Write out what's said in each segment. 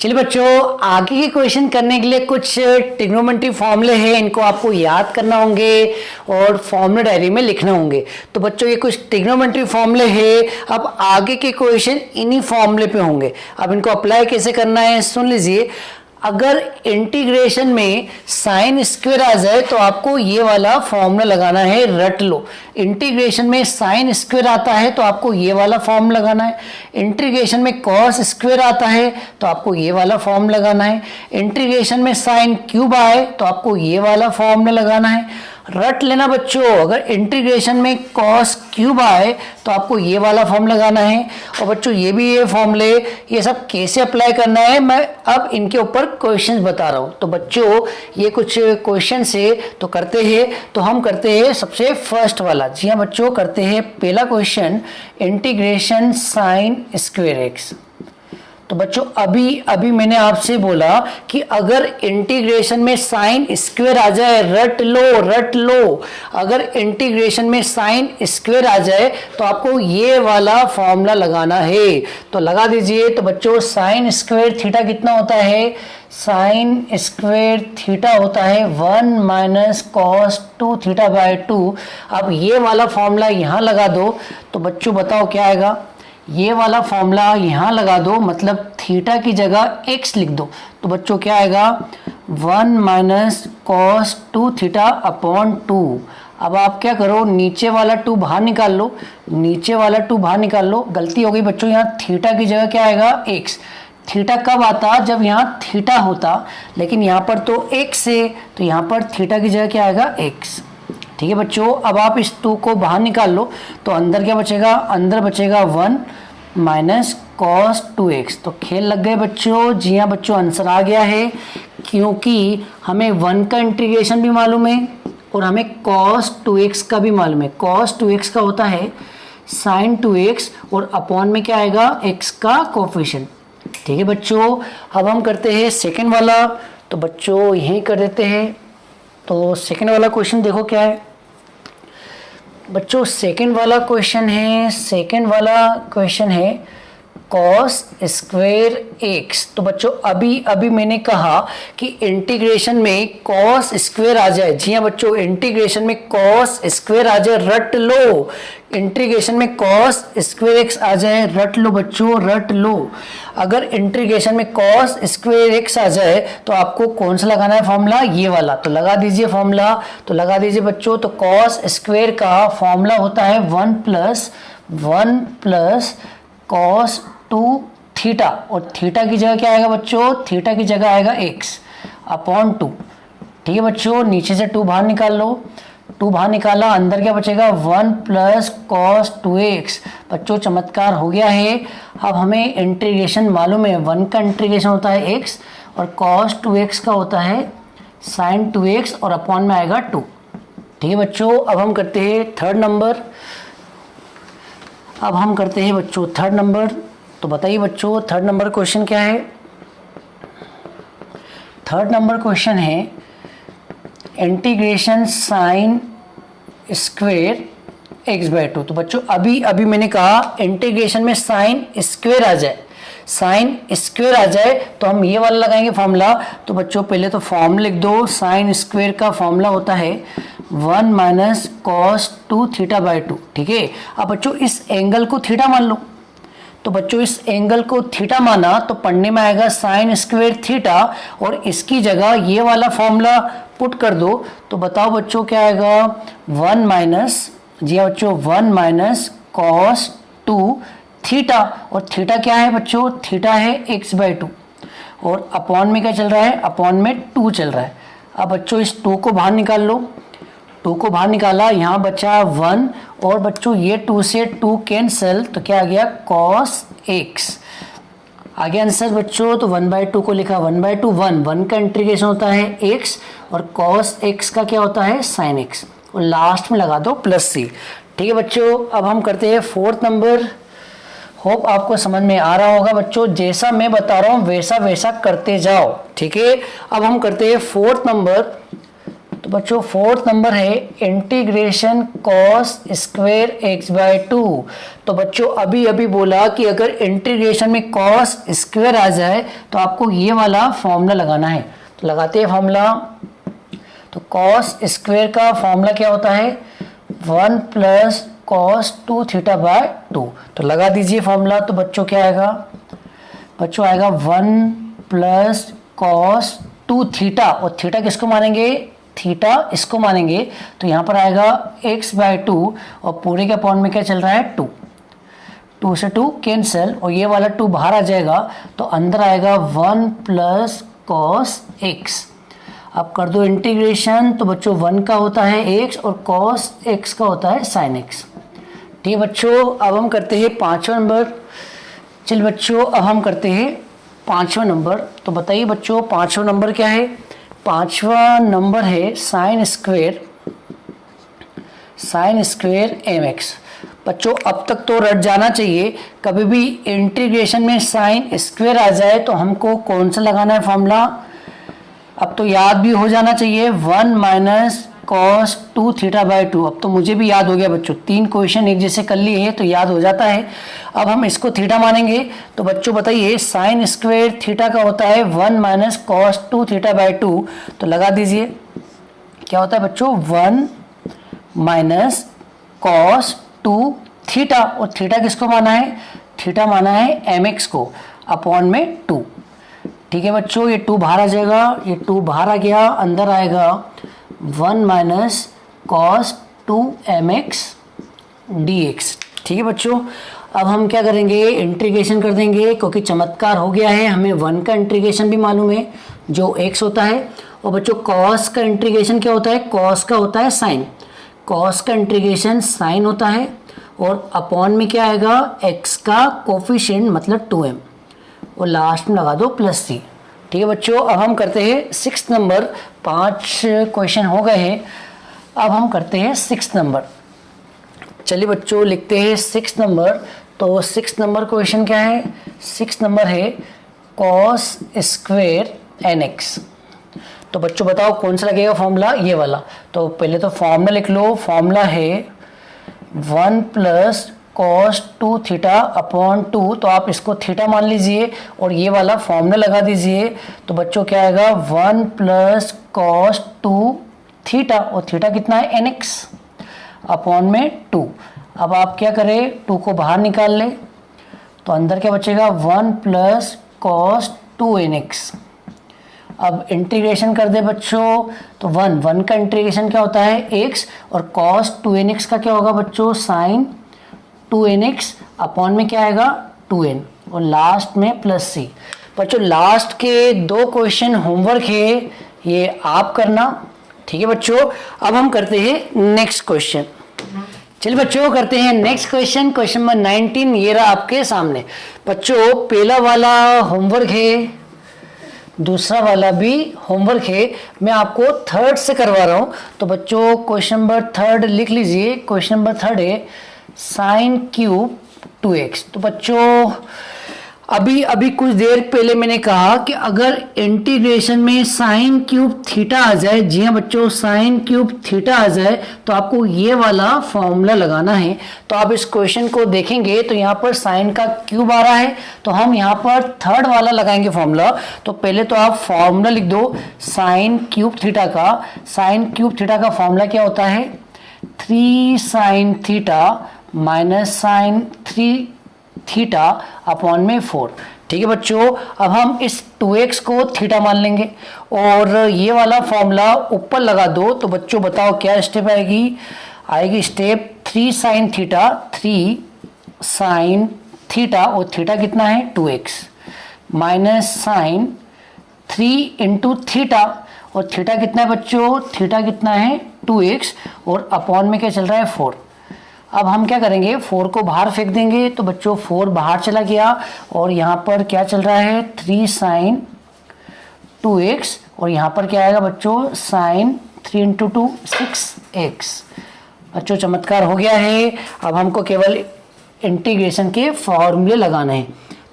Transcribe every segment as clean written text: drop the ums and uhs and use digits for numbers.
चलिए बच्चों, आगे के क्वेश्चन करने के लिए कुछ ट्रिग्नोमेट्री फॉर्मूले हैं, इनको आपको याद करना होंगे और फॉर्मूला डायरी में लिखना होंगे। तो बच्चों ये कुछ ट्रिग्नोमेट्री फॉर्मूले हैं। अब आगे के क्वेश्चन इन्हीं फॉर्मूले पे होंगे। अब इनको अप्लाई कैसे करना है सुन लीजिए। अगर इंटीग्रेशन में साइन स्क्वायर आ जाए तो आपको ये वाला फॉर्मूला लगाना है, रट लो। इंटीग्रेशन में साइन स्क्वायर आता है तो आपको ये वाला फॉर्म लगाना है। इंटीग्रेशन में कॉस स्क्वायर आता है तो आपको ये वाला फॉर्म लगाना है। इंटीग्रेशन में साइन क्यूब आए तो आपको ये वाला फॉर्मूला लगाना है। रट लेना बच्चों, अगर इंटीग्रेशन में कॉस क्यूब आए तो आपको ये वाला फॉर्म लगाना है। और बच्चों ये भी ये फॉर्मूले, ये सब कैसे अप्लाई करना है मैं अब इनके ऊपर क्वेश्चंस बता रहा हूँ। तो बच्चों ये कुछ क्वेश्चन से तो करते हैं, तो हम करते हैं सबसे फर्स्ट वाला। जी हाँ बच्चों, करते हैं पहला question, integration sine square x. तो बच्चों अभी मैंने आपसे बोला कि अगर इंटीग्रेशन में साइन स्क्वायर आ जाए, रट लो, अगर इंटीग्रेशन में साइन स्क्वायर आ जाए तो आपको ये वाला फॉर्मूला लगाना है। तो लगा दीजिए। तो बच्चों साइन स्क्वायर थीटा कितना होता है? साइन स्क्वायर थीटा होता है 1 माइनस कॉस 2 थीटा बाय 2। अब ये वाला फॉर्मूला यहाँ लगा दो। तो बच्चों बताओ क्या आएगा? ये वाला फॉर्मूला यहाँ लगा दो, मतलब थीटा की जगह x लिख दो। तो बच्चों क्या आएगा? 1 माइनस कॉस 2 थीटा अपॉन 2। अब आप क्या करो, नीचे वाला 2 बाहर निकाल लो, नीचे वाला 2 बाहर निकाल लो। गलती हो गई बच्चों, यहाँ थीटा की जगह क्या आएगा? x। थीटा कब आता? जब यहाँ थीटा होता, लेकिन यहाँ पर तो x है, तो यहाँ पर थीटा की जगह क्या आएगा? x। ठीक है बच्चों, अब आप इस 2 को बाहर निकाल लो तो अंदर क्या बचेगा? अंदर बचेगा 1 माइनस कॉस 2x। तो खेल लग गए बच्चों। जी हाँ बच्चों, आंसर आ गया है, क्योंकि हमें 1 का इंटीग्रेशन भी मालूम है और हमें cos 2x का भी मालूम है। cos 2x का होता है sin 2x और अपॉन में क्या आएगा? x का कोफिशिएंट। ठीक है बच्चों, अब हम करते हैं सेकेंड वाला। तो बच्चों यही कर देते हैं। तो सेकेंड वाला क्वेश्चन देखो क्या है बच्चों। सेकेंड वाला क्वेश्चन है कॉस स्क्वायर एक्स। तो बच्चों अभी मैंने कहा कि इंटीग्रेशन में कॉस स्क्वायर आ जाए। जी हाँ बच्चों, इंटीग्रेशन में कॉस स्क्वायर आ जाए, रट लो। इंटीग्रेशन में कॉस स्क्वायर एक्स आ जाए, रट लो बच्चों, रट लो। अगर इंटीग्रेशन में कॉस स्क्वायर एक्स आ जाए तो आपको कौन सा लगाना है फॉर्मूला? ये वाला। तो लगा दीजिए फॉर्मूला। तो लगा दीजिए बच्चों। तो कॉस स्क्वायर का फॉर्मूला होता है 1 प्लस कॉस 2 थीटा, और थीटा की जगह क्या आएगा बच्चों? थीटा की जगह आएगा x अपॉन 2। ठीक है बच्चों, नीचे से 2 बाहर निकाल लो। 2 बाहर निकाला, अंदर क्या बचेगा? 1 प्लस कॉस 2x। बच्चों चमत्कार हो गया है। अब हमें इंटीग्रेशन मालूम है, 1 का इंटीग्रेशन होता है x और कॉस 2x का होता है साइन 2x और अपॉन में आएगा 2। ठीक है बच्चों, अब हम करते हैं थर्ड नंबर। तो बताइए बच्चों थर्ड नंबर क्वेश्चन क्या है? थर्ड नंबर क्वेश्चन है integration sine square x by 2। तो बच्चों अभी मैंने कहा इंटीग्रेशन में साइन स्क्वायर आ जाए तो हम ये वाला लगाएंगे फॉर्मूला। तो बच्चों पहले तो फॉर्मूला लिख दो। साइन स्क्वायर का फॉर्मूला होता है 1 माइनस कॉस 2 थीटा बाय 2। ठीक है, अब बच्चों इस एंगल को थीटा मान लो। तो बच्चों इस एंगल को थीटा माना तो पढ़ने में आएगा साइन स्क्वायर थीटा, और इसकी जगह ये वाला फॉर्मूला पुट कर दो। तो बताओ बच्चों क्या आएगा? 1 माइनस, जी हाँ बच्चों, 1 माइनस कॉस 2 थीटा, और थीटा क्या है बच्चों? थीटा है x बाय 2, और अपॉन में क्या चल रहा है? अपॉन में 2 चल रहा है। अब बच्चों इस 2 को बाहर निकाल लो। 2 को बाहर निकाला, यहाँ बचा 1, और बच्चों ये 2 से 2 कैंसिल, तो क्या आ गया? Cos x। आगे आंसर बच्चों, तो 1/2 को लिखा 1/2, 1 का इंटीग्रेशन होता है x और कॉस x का क्या होता है? साइन x, और लास्ट में लगा दो प्लस c। ठीक है बच्चों, अब हम करते हैं फोर्थ नंबर। होप आपको समझ में आ रहा होगा बच्चों, जैसा मैं बता रहा हूँ वैसा करते जाओ। ठीक है, अब हम करते हैं फोर्थ नंबर। तो बच्चों फोर्थ नंबर है integration cos square x by 2। तो बच्चों अभी अभी बोला कि अगर इंटीग्रेशन में कॉस स्क्वायर आ जाए तो आपको ये वाला फॉर्मूला लगाना है। तो लगाते हैं फॉर्मूला। तो कॉस स्क्वायर का फॉर्मूला क्या होता है 1 प्लस कॉस 2 थीटा बाय 2। तो लगा दीजिए फॉर्मूला। तो बच्चों क्या आएगा, बच्चों आएगा 1 प्लस कॉस 2 थीटा, और थीटा किसको मानेंगे, थीटा इसको मानेंगे। तो यहाँ पर आएगा x बाय 2 और पूरे के अपॉन में क्या चल रहा है 2, 2 से 2 कैंसिल और ये वाला 2 बाहर आ जाएगा। तो अंदर आएगा 1 प्लस कॉस x। अब कर दो इंटीग्रेशन। तो बच्चों 1 का होता है x और कॉस x का होता है साइन x। ठीक है बच्चों, अब हम करते हैं 5वां नंबर। चल बच्चों अब हम करते हैं 5वां नंबर। तो बताइए बच्चों 5वां नंबर क्या है। 5वां नंबर है साइन स्क्वायर mx। बच्चों अब तक तो रट जाना चाहिए, कभी भी इंटीग्रेशन में साइन स्क्वायर आ जाए तो हमको कौन सा लगाना है फॉर्मूला। अब तो याद भी हो जाना चाहिए 1 माइनस कॉस 2 थीटा बाय 2। अब तो मुझे भी याद हो गया बच्चों, 3 क्वेश्चन एक जैसे कर लिए हैं तो याद हो जाता है। अब हम इसको थीटा मानेंगे। तो बच्चों बताइए साइन स्क्वायर थीटा का होता है 1 माइनस कॉस 2 थीटा बाय 2। तो लगा दीजिए क्या होता है बच्चों 1 माइनस कॉस 2 थीटा, और थीटा किसको माना है, थीटा माना है mx को, अपॉन में 2। ठीक है बच्चों, ये 2 बाहर आ जाएगा, ये 2 बाहर आ गया, अंदर आएगा 1 माइनस कॉस 2 mx dx। ठीक है बच्चों, अब हम क्या करेंगे इंटीग्रेशन कर देंगे, क्योंकि चमत्कार हो गया है, हमें 1 का इंटीग्रेशन भी मालूम है जो x होता है। और बच्चों कॉस का इंटीग्रेशन क्या होता है, कॉस का होता है साइन, कॉस का इंटीग्रेशन साइन होता है। और अपॉन में क्या आएगा x का कोफिशिएंट मतलब 2m, और लास्ट में लगा दो प्लस सी। ठीक है बच्चों, अब हम करते हैं 6 नंबर। 5 क्वेश्चन हो गए हैं, अब हम करते हैं 6 नंबर। चलिए बच्चों लिखते हैं 6 नंबर। तो 6 नंबर क्वेश्चन क्या है, 6 नंबर है कॉस स्क्वायर nx। तो बच्चों बताओ कौन सा लगेगा फॉर्मूला, ये वाला। तो पहले तो फॉर्मूला लिख लो। फॉर्मूला है 1 प्लस कॉस 2 थीटा अपॉन 2। तो आप इसको थीटा मान लीजिए और ये वाला फॉर्मूला लगा दीजिए। तो बच्चों क्या आएगा 1 प्लस कॉस 2 थीटा, और थीटा कितना है nx अपॉन में 2। अब आप क्या करें 2 को बाहर निकाल ले, तो अंदर क्या बचेगा 1 प्लस कॉस 2 nx। अब इंटीग्रेशन कर दे बच्चों। तो 1 का इंटीग्रेशन क्या होता है x, और कॉस 2 nx का क्या होगा बच्चों साइन 2 nx अपॉन में क्या आएगा 2n, और लास्ट में प्लस सी। बच्चों लास्ट के 2 क्वेश्चन होमवर्क है, ये आप करना। ठीक है बच्चों, अब हम करते हैं नेक्स्ट क्वेश्चन। चलिए बच्चों करते हैं नेक्स्ट क्वेश्चन। क्वेश्चन नंबर 19 ये रहा आपके सामने। बच्चों पहला वाला होमवर्क है, दूसरा वाला भी होमवर्क है, मैं आपको थर्ड से करवा रहा हूँ। तो बच्चों क्वेश्चन नंबर 3 लिख लीजिए। क्वेश्चन नंबर 3 है साइन क्यूब 2x। तो बच्चों अभी कुछ देर पहले मैंने कहा कि अगर इंटीग्रेशन में साइन क्यूब थीटा आ जाए, जी हाँ बच्चों साइन क्यूब थीटा आ जाए, तो आपको ये वाला फॉर्मूला लगाना है। तो आप इस क्वेश्चन को देखेंगे तो यहाँ पर साइन का क्यूब आ रहा है, तो हम यहाँ पर थर्ड वाला लगाएंगे फॉर्मूला। तो पहले तो आप फॉर्मूला लिख दो साइन क्यूब थीटा का। साइन क्यूब थीटा का फॉर्मूला क्या होता है 3 sine theta minus sine 3 theta upon में 4। ठीक है बच्चों, अब हम इस 2x को थीटा मान लेंगे और ये वाला फॉर्मूला ऊपर लगा दो। तो बच्चों बताओ क्या स्टेप आएगी step 3 sine theta, 3 sine theta, और थीटा कितना है 2x, minus sine 3 into theta, और थीटा कितना है बच्चों, थीटा कितना है 2x, और अपॉन में क्या चल रहा है 4। अब हम क्या करेंगे 4 को बाहर फेंक देंगे। तो बच्चों 4 बाहर चला गया और यहाँ पर क्या चल रहा है 3 साइन 2x, और यहाँ पर क्या आएगा बच्चों साइन 3 इंटू 2 6x। बच्चों चमत्कार हो गया है। अब हमको केवल इंटीग्रेशन के फॉर्मूले लगाना है।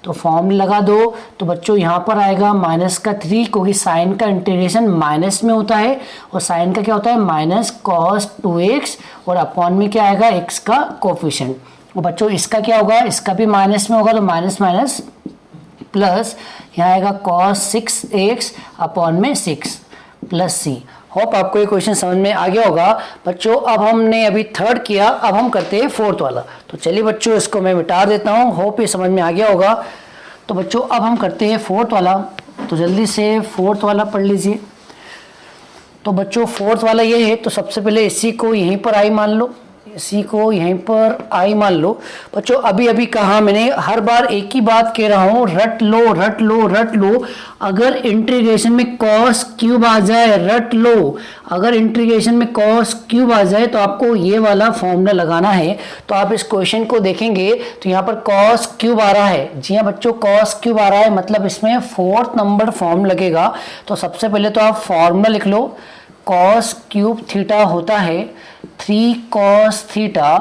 तो फॉर्मूला लगा दो। तो बच्चों यहाँ पर आएगा माइनस का 3, क्योंकि साइन का इंटीग्रेशन माइनस में होता है और साइन का क्या होता है माइनस कॉस 2x और अपॉन में क्या आएगा x का कोफिशिएंट। और बच्चों इसका क्या होगा, इसका भी माइनस में होगा तो माइनस माइनस प्लस यहाँ आएगा कॉस 6x अपॉन में 6 प्लस सी। होप आपको ये क्वेश्चन समझ में आ गया होगा बच्चों। अब हमने अभी थर्ड किया, अब हम करते हैं फोर्थ वाला। तो चलिए बच्चों इसको मैं मिटा देता हूँ, होप ये समझ में आ गया होगा। तो बच्चों अब हम करते हैं फोर्थ वाला, तो जल्दी से फोर्थ वाला पढ़ लीजिए। तो बच्चों फोर्थ वाला ये है, तो सबसे पहले इसी को यहीं पर आई मान लो, इसी को यहीं पर आई मान लो। बच्चों अभी अभी कहा मैंने, हर बार एक ही बात कह रहा हूँ, रट लो रट लो रट लो। अगर इंटीग्रेशन में कॉस क्यूब आ जाए, रट लो, अगर इंटीग्रेशन में कॉस क्यूब आ जाए तो आपको ये वाला फॉर्मूला लगाना है। तो आप इस क्वेश्चन को देखेंगे तो यहाँ पर कॉस क्यूब आ रहा है। जी हाँ बच्चों, कॉस क्यूब आ रहा है, मतलब इसमें 4th नंबर फॉर्म लगेगा। तो सबसे पहले तो आप फॉर्मूला लिख लो, कॉस क्यूब थीटा होता है 3 cos theta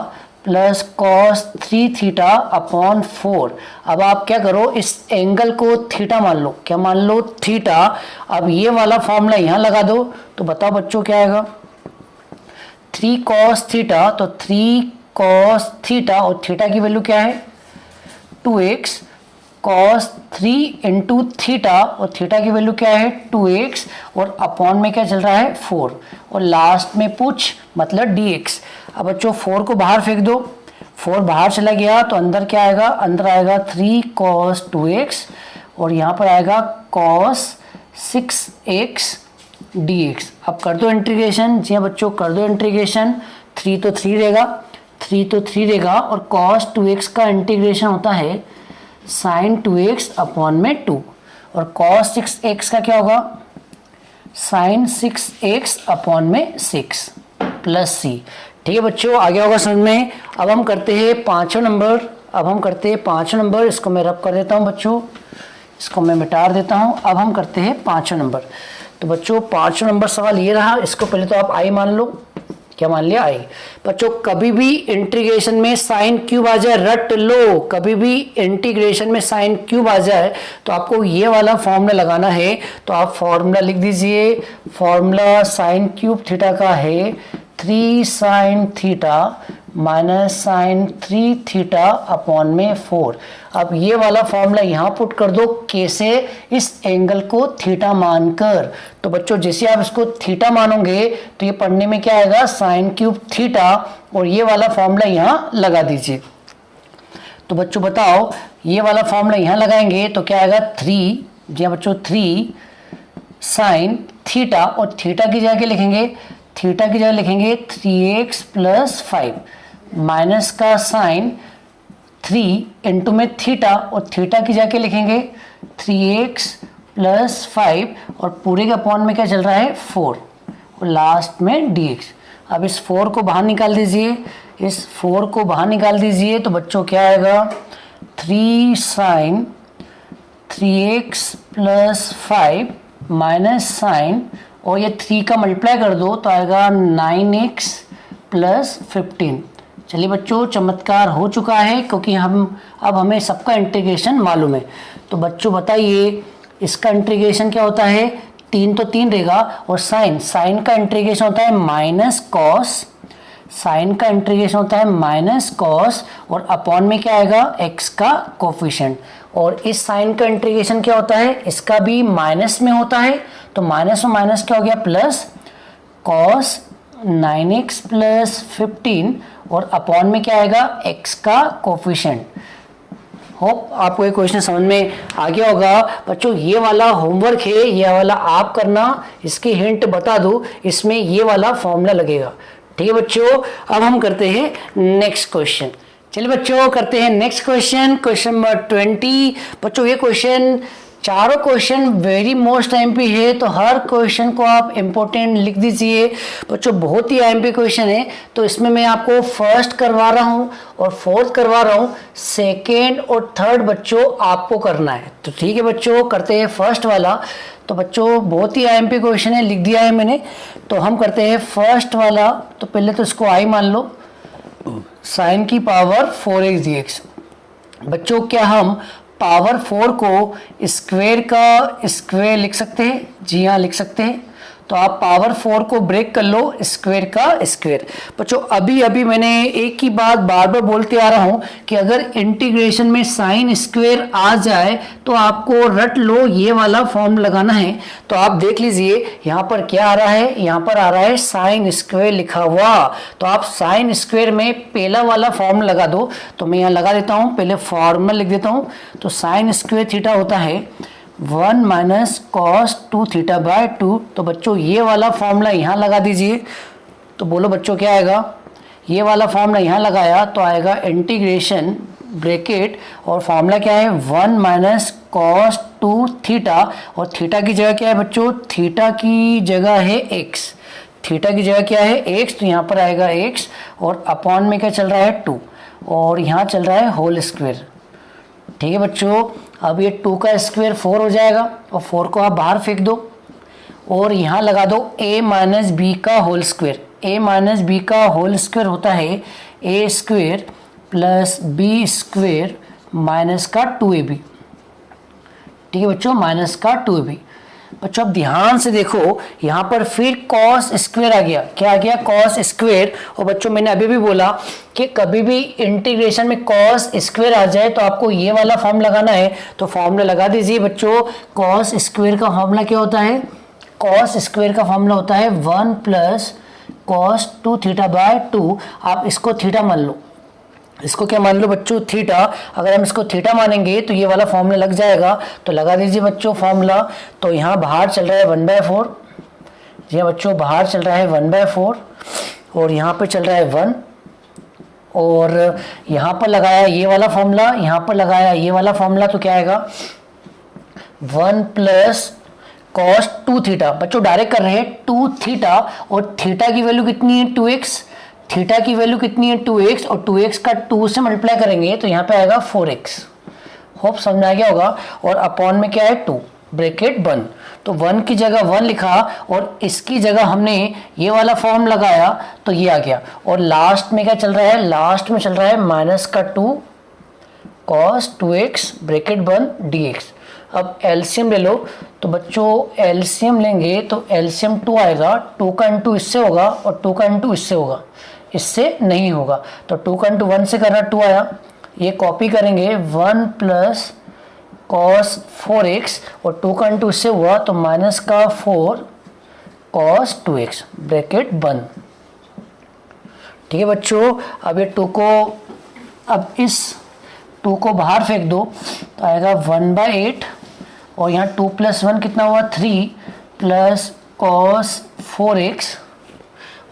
plus cos 3 theta upon 4। अब आप क्या करो, इस एंगल को थीटा मान लो, क्या मान लो, थीटा। अब ये वाला फॉर्मूला यहाँ लगा दो, तो बताओ बच्चों क्या आएगा, 3 कॉस थीटा, तो 3 कॉस थीटा और थीटा की वैल्यू क्या है 2x, कॉस 3 इंटू थीटा और थीटा की वैल्यू क्या है 2x, और अपॉन में क्या चल रहा है 4, और लास्ट में पुछ मतलब dx। अब बच्चों 4 को बाहर फेंक दो, 4 बाहर चला गया तो अंदर क्या आएगा, अंदर आएगा 3 cos 2x और यहाँ पर आएगा cos 6x dx। अब कर दो इंटीग्रेशन, जी हाँ बच्चों कर दो इंटीग्रेशन, 3 तो 3 रहेगा, 3 तो 3 रहेगा, और cos 2x का इंटीग्रेशन होता है साइन 2x अपॉन में 2, और cos 6x का क्या होगा साइन 6x अपॉन में 6 प्लस सी। ठीक है बच्चों, आ गया होगा समझ में। अब हम करते हैं 5वां नंबर, अब हम करते हैं 5वां नंबर, इसको मैं रब कर देता हूँ बच्चों, इसको मैं मिटा देता हूँ। अब हम करते हैं 5वां नंबर। तो बच्चों 5वां नंबर सवाल ये रहा, इसको पहले तो आप आई मान लो, क्या मान लिया आई। बच्चों कभी भी इंटीग्रेशन में साइन क्यूब आ जाए, रट लो, कभी भी इंटीग्रेशन में साइन क्यूब आ जाए तो आपको ये वाला फॉर्मूला लगाना है। तो आप फॉर्मूला लिख दीजिए, फॉर्मूला साइन क्यूब थीटा का है 3 sine theta minus sine 3 theta upon में 4। अब ये वाला फॉर्मूला यहाँ पुट कर दो, कैसे, इस एंगल को थीटा मानकर। तो बच्चों जैसे आप इसको थीटा मानोगे तो ये पढ़ने में क्या आएगा साइन क्यूब थीटा, और ये वाला फॉर्मूला यहाँ लगा दीजिए। तो बच्चों बताओ ये वाला फॉर्मूला यहाँ लगाएंगे तो क्या आएगा 3, जी हाँ बच्चों 3 साइन थीटा, और थीटा की जगह लिखेंगे, थीटा की जगह लिखेंगे 3x प्लस 5 माइनस का साइन 3 इंटू में थीटा, और थीटा की जगह लिखेंगे 3x प्लस 5 और पूरे के अपॉन में क्या चल रहा है 4 और लास्ट में dx। अब इस 4 को बाहर निकाल दीजिए, इस 4 को बाहर निकाल दीजिए तो बच्चों क्या आएगा 3 sign 3x plus 5 minus sign, और ये 3 का मल्टीप्लाई कर दो तो आएगा 9x प्लस 15। चलिए बच्चों चमत्कार हो चुका है, क्योंकि अब हमें सबका इंटीग्रेशन मालूम है। तो बच्चों बताइए इसका इंटीग्रेशन क्या होता है, 3 तो 3 रहेगा, और साइन का इंटीग्रेशन होता है माइनस कॉस, साइन का इंटीग्रेशन होता है माइनस कॉस, और अपॉन में क्या आएगा x का कोफिशिएंट। और इस साइन का इंटीग्रेशन क्या होता है, इसका भी माइनस में होता है, तो माइनस में माइनस क्या हो गया प्लस कॉस 9x प्लस 15, और अपॉन में क्या आएगा x का कोफिशिएंट। होप आपको ये क्वेश्चन समझ में आ गया होगा बच्चों। ये वाला होमवर्क है, ये वाला आप करना, इसकी हिंट बता दूं, इसमें ये वाला फॉर्मूला लगेगा। ठीक है बच्चों, अब हम करते हैं नेक्स्ट क्वेश्चन। चलिए बच्चों करते हैं नेक्स्ट क्वेश्चन, क्वेश्चन नंबर 20। बच्चों ये क्वेश्चन, चारों क्वेश्चन वेरी मोस्ट एमपी है, तो हर क्वेश्चन को आप इम्पोर्टेंट लिख दीजिए। बच्चों बहुत ही एमपी क्वेश्चन है, तो इसमें मैं आपको फर्स्ट करवा रहा हूँ और फोर्थ करवा रहा हूँ, सेकेंड और थर्ड बच्चों आपको करना है। तो ठीक है बच्चों करते हैं फर्स्ट वाला। तो बच्चों बहुत ही एमपी क्वेश्चन है, लिख दिया है मैंने। तो हम करते हैं फर्स्ट वाला। तो पहले तो इसको आई मान लो, साइन की पावर 4x dx। बच्चों क्या हम पावर 4 को स्क्वायर का स्क्वायर लिख सकते हैं, जी हाँ लिख सकते हैं। तो आप पावर 4 को ब्रेक कर लो, स्क्वायर का स्क्वायर। बच्चों अभी अभी मैंने एक ही बात बार बार बोलते आ रहा हूँ कि अगर इंटीग्रेशन में साइन स्क्वायर आ जाए तो आपको रट लो ये वाला फॉर्म लगाना है। तो आप देख लीजिए यहाँ पर क्या आ रहा है, यहाँ पर आ रहा है साइन स्क्वायर लिखा हुआ। तो आप साइन स्क्वायर में पहला वाला फॉर्म लगा दो। तो मैं यहाँ लगा देता हूँ, पहले फॉर्मूला लिख देता हूँ। तो साइन स्क्वायर थीटा होता है 1 माइनस कॉस 2 थीटा बाय 2। तो बच्चों ये वाला फॉर्मूला यहाँ लगा दीजिए। तो बोलो बच्चों क्या आएगा, ये वाला फॉर्मूला यहाँ लगाया तो आएगा इंटीग्रेशन ब्रैकेट और फॉर्मूला क्या है 1 माइनस कॉस 2 थीटा। और थीटा की जगह क्या है बच्चों, थीटा की जगह है x, थीटा की जगह क्या है x। तो यहाँ पर आएगा x और अपॉन में क्या चल रहा है 2 और यहाँ चल रहा है होल स्क्वायर। ठीक है बच्चों, अब ये 2 का स्क्वायर 4 हो जाएगा और 4 को आप बाहर फेंक दो और यहाँ लगा दो a माइनस बी का whole square. a minus B का होल स्क्वायर होता है a square plus B square minus का 2ab। ठीक है बच्चों, माइनस का 2ab। बच्चों अब ध्यान से देखो यहाँ पर फिर कॉस स्क्वायर आ गया। क्या आ गया, कॉस स्क्वायर। और बच्चों मैंने अभी भी बोला कि कभी भी इंटीग्रेशन में कॉस स्क्वायर आ जाए तो आपको ये वाला फॉर्म लगाना है। तो फॉर्मूला लगा दीजिए बच्चों। कॉस स्क्वायर का फॉर्मूला क्या होता है, कॉस स्क्वायर का फॉर्मूला होता है 1 प्लस कॉस 2 थीटा बाय 2। आप इसको थीटा मान लो, इसको क्या मान लो बच्चों, थीटा। अगर हम इसको थीटा मानेंगे तो ये वाला फॉर्मूला लग जाएगा। तो लगा दीजिए बच्चों फॉर्मूला। तो यहाँ बाहर चल रहा है 1/4, जी हाँ बच्चों बाहर चल रहा है 1/4 और यहाँ पे चल रहा है 1 और यहाँ पर लगाया ये वाला फॉर्मूला, यहाँ पर लगाया ये वाला फॉर्मूला। तो क्या आएगा 1 प्लस कॉस 2 थीटा। बच्चों डायरेक्ट कर रहे हैं 2 थीटा और थीटा की वैल्यू कितनी है 2x, थीटा की वैल्यू कितनी है 2x और 2x का 2 से मल्टीप्लाई करेंगे तो यहाँ पे आएगा 4x। होप समझ आ गया होगा। और अपॉन में क्या है 2 ब्रैकेट 1। तो 1 की जगह 1 लिखा और इसकी जगह हमने ये वाला फॉर्म लगाया तो ये आ गया। और लास्ट में क्या चल रहा है, लास्ट में चल रहा है माइनस का 2 कॉस 2x ब्रैकेट 1 dx। अब एलसीएम ले लो। तो बच्चों एलसीएम लेंगे तो एलसीएम 2 आएगा, 2 का इंटू इससे होगा और 2 का इंटू इससे होगा, इससे नहीं होगा। तो 2 का इंटू 1 से कर रहा 2 आया, ये कॉपी करेंगे 1 प्लस कॉस 4x और 2 का इंटू इससे हुआ तो माइनस का 4 कॉस 2x ब्रैकेट 1। ठीक है बच्चों, अब ये 2 को, अब इस 2 को बाहर फेंक दो तो आएगा 1/8 और यहाँ 2 + 1 कितना हुआ 3 प्लस कॉस 4x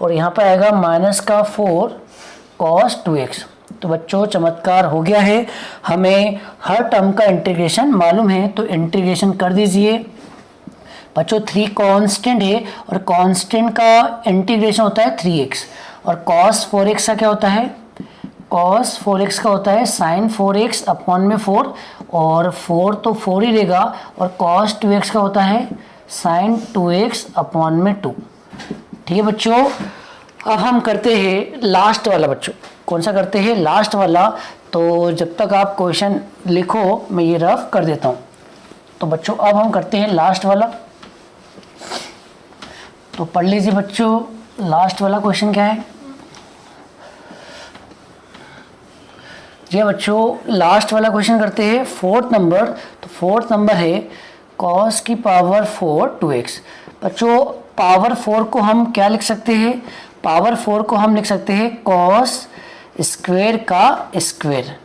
और यहाँ पर आएगा माइनस का 4 कॉस 2x। तो बच्चों चमत्कार हो गया है, हमें हर टर्म का इंटीग्रेशन मालूम है तो इंटीग्रेशन कर दीजिए। बच्चों 3 कांस्टेंट है और कांस्टेंट का इंटीग्रेशन होता है 3x और कॉस 4x का क्या होता है, कॉस 4x का होता है साइन 4x अपॉन में 4 और 4 तो 4 ही रहेगा और कॉस 2x का होता है साइन 2x अपॉन में 2। ठीक है बच्चों, अब हम करते हैं लास्ट वाला। बच्चों कौन सा करते हैं, लास्ट वाला। तो जब तक आप क्वेश्चन लिखो मैं ये रफ कर देता हूँ। तो बच्चों अब हम करते हैं लास्ट वाला। तो पढ़ लीजिए बच्चों, लास्ट वाला क्वेश्चन क्या है। जी बच्चों लास्ट वाला क्वेश्चन करते हैं 4th नंबर। तो 4th नंबर है cos की पावर 4 2x। बच्चों पावर 4 को हम क्या लिख सकते हैं, पावर 4 को हम लिख सकते हैं cos स्क्वायर का स्क्वायर।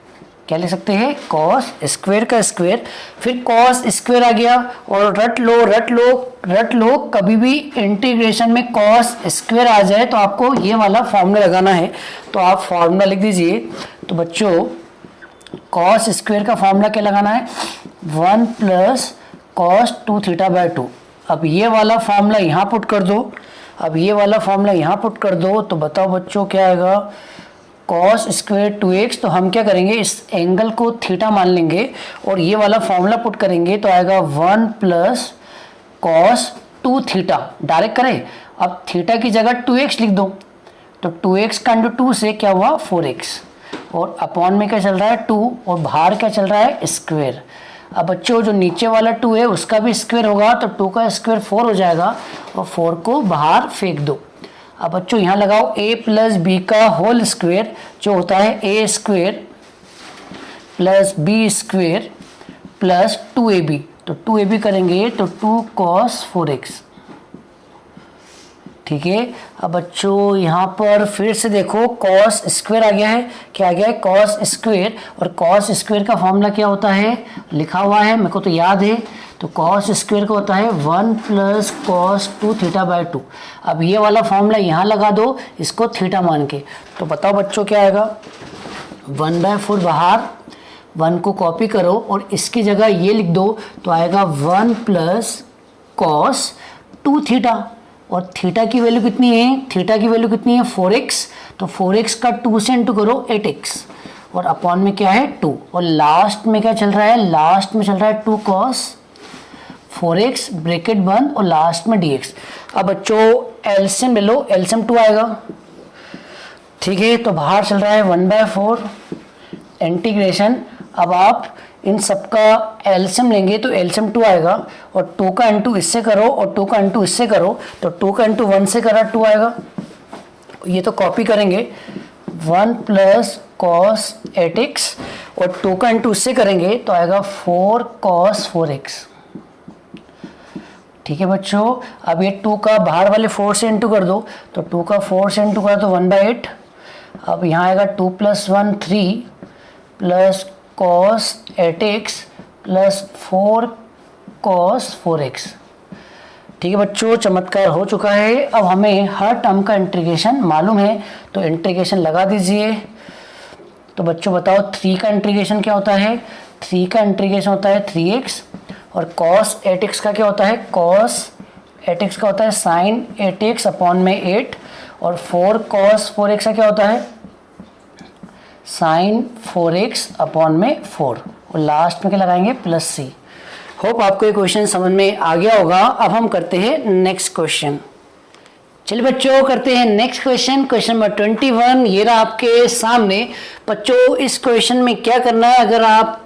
क्या लिख सकते हैं, cos स्क्वायर का स्क्वायर। फिर cos स्क्वायर आ गया और रट लो रट लो रट लो, कभी भी इंटीग्रेशन में cos स्क्वायर आ जाए तो आपको ये वाला फॉर्मूला लगाना है। तो आप फॉर्मूला लिख दीजिए। तो बच्चों cos स्क्वायर का फॉर्मूला क्या लगाना है 1 प्लस कॉस 2 थीटा बाय 2। अब ये वाला फॉर्मूला यहाँ पुट कर दो, अब ये वाला फॉर्मूला यहाँ पुट कर दो। तो बताओ बच्चों क्या आएगा, कॉस स्क्वायर 2x। तो हम क्या करेंगे, इस एंगल को थीटा मान लेंगे और ये वाला फॉर्मूला पुट करेंगे तो आएगा 1 प्लस कॉस 2 थीटा। डायरेक्ट करें, अब थीटा की जगह 2x लिख दो। तो 2x का इंटू 2 से क्या हुआ 4x और अपॉन में क्या चल रहा है 2 और बाहर क्या चल रहा है स्क्वायर। अब बच्चों जो नीचे वाला 2 है उसका भी स्क्वायर होगा तो 2 का स्क्वायर 4 हो जाएगा और 4 को बाहर फेंक दो। अब बच्चों यहाँ लगाओ a प्लस बी का होल स्क्वायर जो होता है a square plus B square plus 2ab, तो 2ab करेंगे तो 2 cos 4x। ठीक है। अब बच्चों यहाँ पर फिर से देखो cos स्क्वायर आ गया है, क्या आ गया है cos स्क्वायर, और cos स्क्वायर का फॉर्मूला क्या होता है लिखा हुआ है मेरे को तो याद है, तो cos स्क्वायर का होता है 1 प्लस cos 2 थीटा बाई 2। अब ये वाला फॉर्मूला यहाँ लगा दो इसको थीटा मान के, तो बताओ बच्चों क्या आएगा 1/4 बाहर, 1 को कॉपी करो और इसकी जगह ये लिख दो तो आएगा 1 प्लस cos 2 थीटा, और थीटा की वैल्यू कितनी है, थीटा की वैल्यू कितनी है 4x, तो 4x का 2 से इंटू करो 8x, और अपॉन में क्या है 2, और लास्ट में क्या चल रहा है, लास्ट में चल रहा है 2 cos 4x ब्रैकेट बंद और लास्ट में dx। अब बच्चों एलसीएम ले लो, एलसीएम 2 आएगा। ठीक है, तो बाहर चल रहा है 1/4 इंटीग्रेशन। अब आप इन सबका एलसीएम लेंगे तो एलसीएम 2 आएगा, और 2 का इंटू इससे करो और 2 का इंटू इससे करो तो 2 का इंटू 1 से करा 2 आएगा। ये तो कॉपी करेंगे 1 प्लस cos 8x, और 2 का इंटू इससे करेंगे तो आएगा 4 cos 4x। ठीक है बच्चों, अब ये 2 का बाहर वाले 4 से इंटू कर दो, तो 2 का 4 से इंटू करा तो 1/8। अब यहाँ आएगा 2 + 1 3 plus cos 8x plus 4 cos 4x। ठीक है बच्चों, चमत्कार हो चुका है। अब हमें हर टर्म का इंटीग्रेशन मालूम है, तो इंटीग्रेशन लगा दीजिए। तो बच्चों बताओ 3 का इंटीग्रेशन क्या होता है, 3 का इंटीग्रेशन होता है 3x, और cos 8x का क्या होता है, cos 8x का होता है sin 8x अपॉन में 8, और 4 cos 4x का क्या होता है sin 4x अपॉन में 4, और लास्ट में क्या लगाएंगे प्लस c। होप आपको ये क्वेश्चन समझ में आ गया होगा। अब हम करते हैं नेक्स्ट क्वेश्चन। चलिए बच्चों करते हैं नेक्स्ट क्वेश्चन, क्वेश्चन नंबर 21 ये रहा आपके सामने। बच्चों इस क्वेश्चन में क्या करना है, अगर आप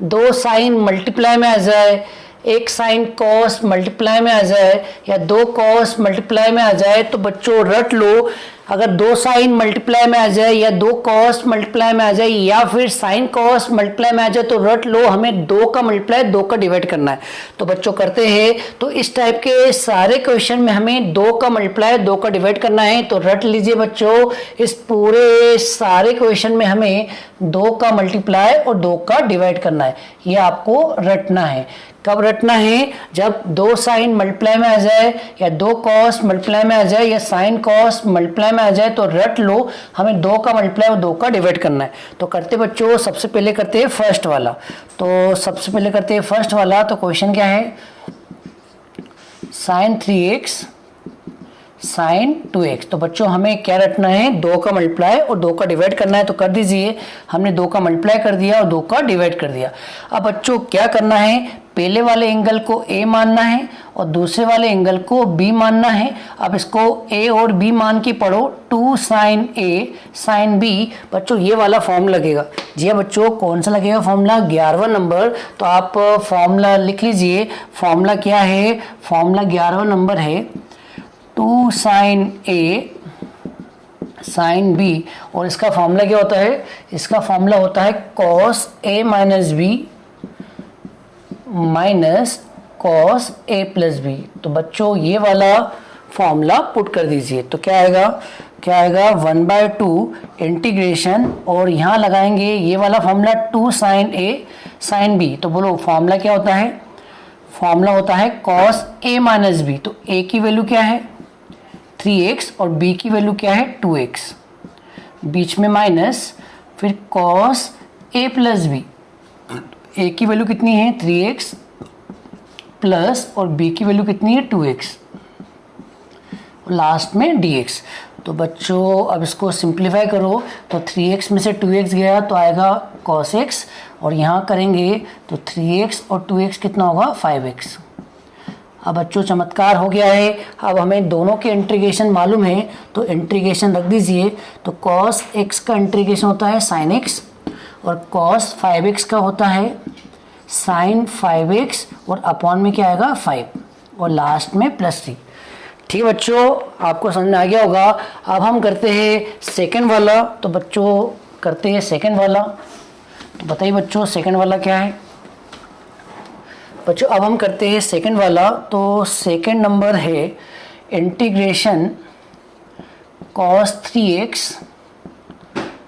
2 साइन मल्टीप्लाई में आ जाए, 1 साइन कॉस मल्टीप्लाई में आ जाए, या 2 कॉस मल्टीप्लाई में आ जाए, तो बच्चों रट लो। अगर 2 साइन मल्टीप्लाई में आ जाए या 2 कॉस मल्टीप्लाई में आ जाए या फिर साइन कॉस मल्टीप्लाई में आ जाए तो रट लो हमें 2 का मल्टीप्लाई 2 का डिवाइड करना है। तो बच्चों करते हैं, तो इस टाइप के सारे क्वेश्चन में हमें 2 का मल्टीप्लाई 2 का डिवाइड करना है। तो रट लीजिए बच्चों, इस पूरे सारे क्वेश्चन में हमें 2 का मल्टीप्लाई और 2 का डिवाइड करना है, ये आपको रटना है। कब रटना है, जब 2 साइन मल्टीप्लाई में आ जाए या 2 कॉस मल्टीप्लाई में आ जाए या साइन कॉस मल्टीप्लाई में आ जाए तो रट लो हमें 2 का मल्टीप्लाई और 2 का डिवाइड करना है। तो करते बच्चों, सबसे पहले करते हैं फर्स्ट वाला। तो सबसे पहले करते हैं फर्स्ट वाला। तो क्वेश्चन क्या है, साइन 3x साइन 2x। तो बच्चों हमें क्या रटना है, 2 का मल्टीप्लाई और 2 का डिवाइड करना है। तो कर दीजिए, हमने 2 का मल्टीप्लाई कर दिया और 2 का डिवाइड कर दिया। अब बच्चों क्या करना है, पहले वाले एंगल को a मानना है और दूसरे वाले एंगल को b मानना है। अब इसको a और b मान के पढ़ो, 2 साइन a साइन b। बच्चों ये वाला फॉर्म लगेगा। जी हाँ बच्चों, कौन सा लगेगा फॉर्मूला, 11वां नंबर। तो आप फॉर्मूला लिख लीजिए। फॉर्मूला क्या है, फॉर्मूला 11वां नंबर है 2 साइन a साइन b, और इसका फॉर्मूला क्या होता है, इसका फॉर्मूला होता है cos a minus b minus cos a plus b। तो बच्चों ये वाला फॉर्मूला पुट कर दीजिए। तो क्या आएगा, क्या आएगा 1/2 इंटीग्रेशन, और यहाँ लगाएंगे ये वाला formula 2 sine a sine b। तो बोलो फॉर्मूला क्या होता है, फॉर्मूला होता है cos a माइनस b। तो a की वैल्यू क्या है 3x और b की वैल्यू क्या है 2x, बीच में माइनस, फिर cos a plus b। a की वैल्यू कितनी है 3x प्लस, और b की वैल्यू कितनी है 2x, लास्ट में dx। तो बच्चों अब इसको सिंप्लीफाई करो, तो 3x में से 2x गया तो आएगा cos x, और यहाँ करेंगे तो 3x और 2x कितना होगा 5x। अब बच्चों चमत्कार हो गया है। अब हमें दोनों के इंटीग्रेशन मालूम है, तो इंटीग्रेशन रख दीजिए। तो cos x का इंटीग्रेशन होता है sin x, और cos 5x का होता है sin 5x, और अपॉन में क्या आएगा 5, और लास्ट में +3। ठीक है बच्चों, आपको समझ में आ गया होगा। अब हम करते हैं सेकंड वाला। तो बच्चों करते हैं सेकंड वाला। तो बताइए बच्चों सेकंड वाला क्या है। बच्चों अब हम करते हैं सेकंड वाला। तो सेकंड नंबर है integration cos 3x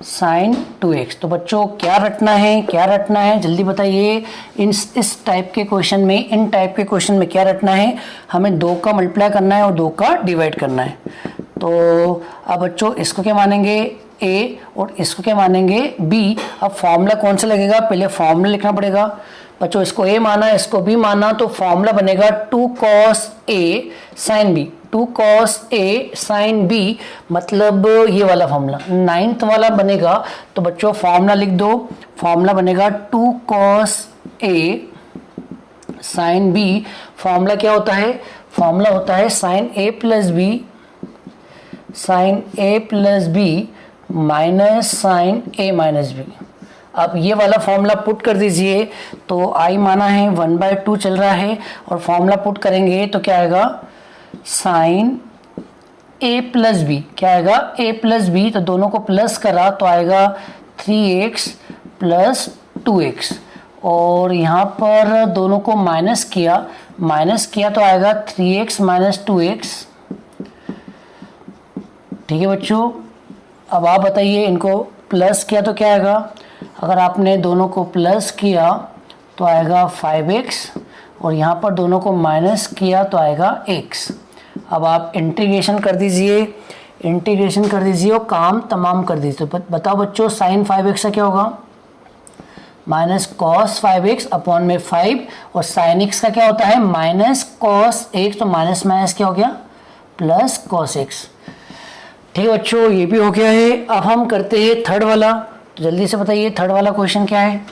sin 2x। तो बच्चों क्या रटना है जल्दी बताइए। इस टाइप के क्वेश्चन में, इन टाइप के क्वेश्चन में क्या रटना है, हमें 2 का मल्टीप्लाई करना है और 2 का डिवाइड करना है। तो अब बच्चों इसको क्या मानेंगे a और इसको क्या मानेंगे b। अब फॉर्मूला कौन सा लगेगा, पहले फॉर्मूला लिखना पड़ेगा। बच्चों इसको a माना, इसको b माना, तो फॉर्मूला बनेगा 2 cos a sin b। 2 cos a sin b मतलब ये वाला फॉर्मूला 9th वाला बनेगा। तो बच्चों फॉर्मूला लिख दो। फॉर्मूला बनेगा 2 cos a sin b। Formula क्या होता है, फॉर्मूला होता है sin a plus b minus sin a minus b। अब ये वाला फॉर्मूला पुट कर दीजिए। तो i माना है 1/2 चल रहा है, और फॉर्मूला पुट करेंगे तो क्या आएगा sin a plus b। क्या आएगा a plus b, तो दोनों को प्लस करा तो आएगा 3x plus 2x, और यहाँ पर दोनों को माइनस किया तो आएगा 3x minus 2x। ठीक है बच्चों, अब आप बताइए इनको प्लस किया तो क्या आएगा। अगर आपने दोनों को प्लस किया तो आएगा 5x, और यहाँ पर दोनों को माइनस किया तो आएगा x। अब आप इंटीग्रेशन कर दीजिए और काम तमाम कर दीजिए। तो बताओ बच्चों sin 5x का क्या होगा, माइनस cos 5x अपॉन में 5, और sin x का क्या होता है माइनस cos x, तो माइनस माइनस क्या हो गया प्लस cos x। ठीक है बच्चों, ये भी हो गया है। अब हम करते हैं थर्ड वाला। तो जल्दी से बताइए थर्ड वाला क्वेश्चन क्या है।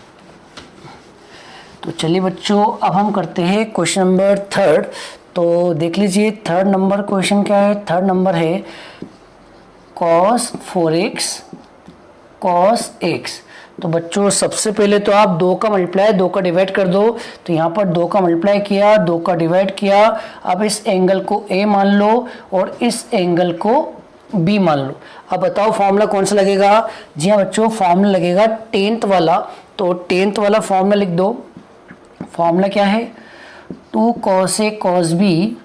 तो चलिए बच्चों अब हम करते हैं क्वेश्चन नंबर थर्ड। तो देख लीजिए थर्ड नंबर क्वेश्चन क्या है। थर्ड नंबर है cos 4x cos x। तो बच्चों सबसे पहले तो आप 2 का मल्टीप्लाई 2 का डिवाइड कर दो। तो यहाँ पर 2 का मल्टीप्लाई किया, 2 का डिवाइड किया। अब इस एंगल को a मान लो और इस एंगल को b मान लो। अब बताओ फॉर्मूला कौन सा लगेगा। जी हाँ बच्चों, फॉर्मूला लगेगा 10th वाला। तो 10th वाला फॉर्मूला लिख दो। फॉर्मूला क्या है 2 cos a cos b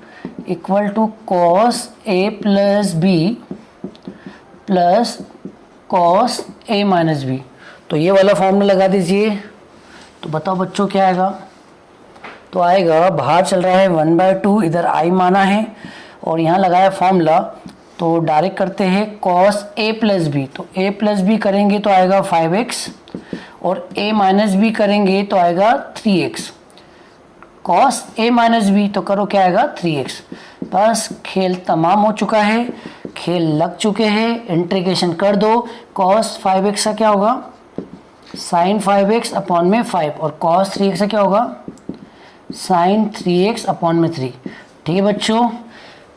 equal to cos a plus b plus cos a minus b। तो ये वाला फॉर्मूला लगा दीजिए। तो बताओ बच्चों क्या आएगा। तो आएगा, बाहर चल रहा है 1/2, इधर i माना है और यहाँ लगाया फॉर्मूला। तो डायरेक्ट करते हैं cos a प्लस b। तो a प्लस b करेंगे तो आएगा 5x, और a माइनस b करेंगे तो आएगा 3x। cos a minus b तो करो क्या आएगा 3x। बस खेल तमाम हो चुका है, खेल लग चुके हैं। इंटीग्रेशन कर दो। cos 5x का क्या होगा sin 5x अपॉन में 5, और cos 3x का क्या होगा sin 3x अपॉन में 3। ठीक है बच्चों,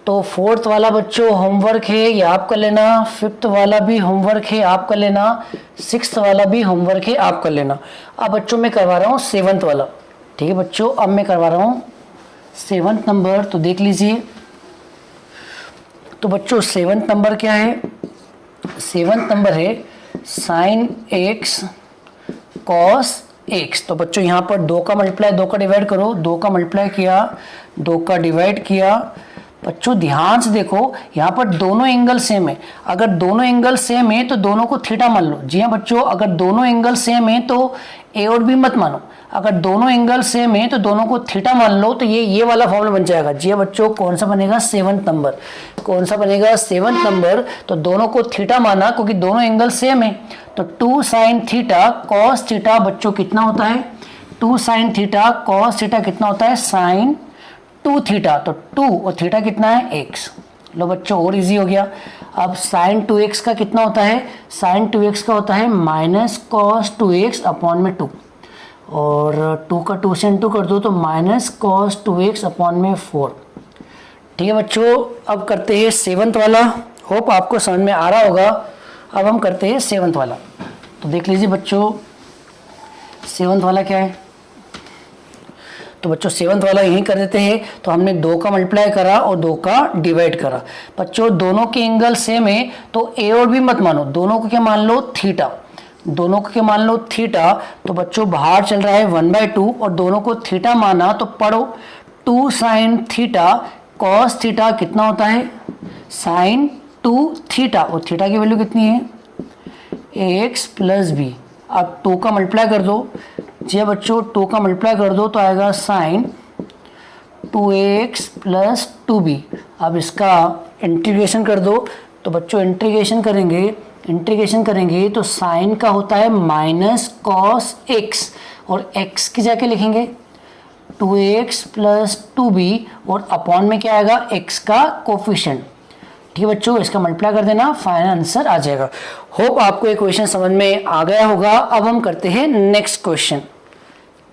तो फोर्थ वाला बच्चों होमवर्क है, ये आप कर लेना। फिफ्थ वाला भी होमवर्क है, आप कर लेना। सिक्स्थ वाला भी होमवर्क है, आप कर लेना। अब बच्चों मैं करवा रहा हूँ 7th वाला। ठीक है बच्चों, अब मैं करवा रहा हूँ 7th नंबर। तो देख लीजिए। तो बच्चों 7th नंबर क्या है। 7th नंबर है sin x cos x। तो बच्चों यहाँ पर 2 का मल्टीप्लाई 2 का डिवाइड करो। 2 का मल्टीप्लाई किया, 2 का डिवाइड किया। बच्चों ध्यान से देखो, यहाँ पर दोनों एंगल सेम है। अगर दोनों एंगल सेम है तो दोनों को थीटा मान लो। जी हाँ बच्चों, अगर दोनों एंगल सेम है तो ए और बी मत मानो। अगर दोनों एंगल सेम है तो दोनों को थीटा मान लो। तो ये वाला फॉर्मूला बन जाएगा। जी हाँ बच्चों, कौन सा बनेगा 7th नंबर। कौन सा बनेगा 7th नंबर। तो दोनों को थीटा माना क्योंकि दोनों एंगल सेम है। तो 2 sin थीटा cos थीटा बच्चों कितना होता है 2 sin थीटा cos थीटा कितना होता है sin 2 थीटा। तो 2 और थीटा कितना है x। लो बच्चों और इजी हो गया। अब sin 2x का कितना होता है sin 2x का होता है माइनस cos 2x अपॉन में 2, और 2 का 2 से इंटू कर दो तो माइनस कॉस 2x अपॉन में 4। ठीक है बच्चों, अब करते हैं 7th वाला। होप आपको समझ में आ रहा होगा। अब हम करते हैं 7th वाला। तो देख लीजिए बच्चों 7th वाला क्या है। तो बच्चों 7th वाला यही कर देते हैं। तो हमने 2 का मल्टीप्लाई करा और 2 का डिवाइड करा। बच्चों दोनों के एंगल सेम है तो ए और बी मत मानो, दोनों को क्या मान लो थीटा, दोनों को क्या मान लो थीटा। तो बच्चों बाहर चल रहा है 1/2 और दोनों को थीटा माना तो पढ़ो 2 साइन थीटा कॉस थीटा कितना होता है साइन 2 थीटा, और थीटा की वैल्यू कितनी है ax प्लस बी। अब 2 का मल्टीप्लाई कर दो जी बच्चों, 2 का मल्टीप्लाई कर दो तो आएगा साइन 2ax प्लस 2b। अब इसका इंटीग्रेशन कर दो। तो बच्चों इंटीग्रेशन करेंगे तो साइन का होता है माइनस कॉस x और x की जाके लिखेंगे 2ax प्लस 2b और अपॉन में क्या आएगा x का कोफिशिएंट। ठीक है बच्चों, इसका मल्टीप्लाई कर देना, फाइनल आंसर आ जाएगा। होप आपको ये क्वेश्चन समझ में आ गया होगा। अब हम करते हैं नेक्स्ट क्वेश्चन।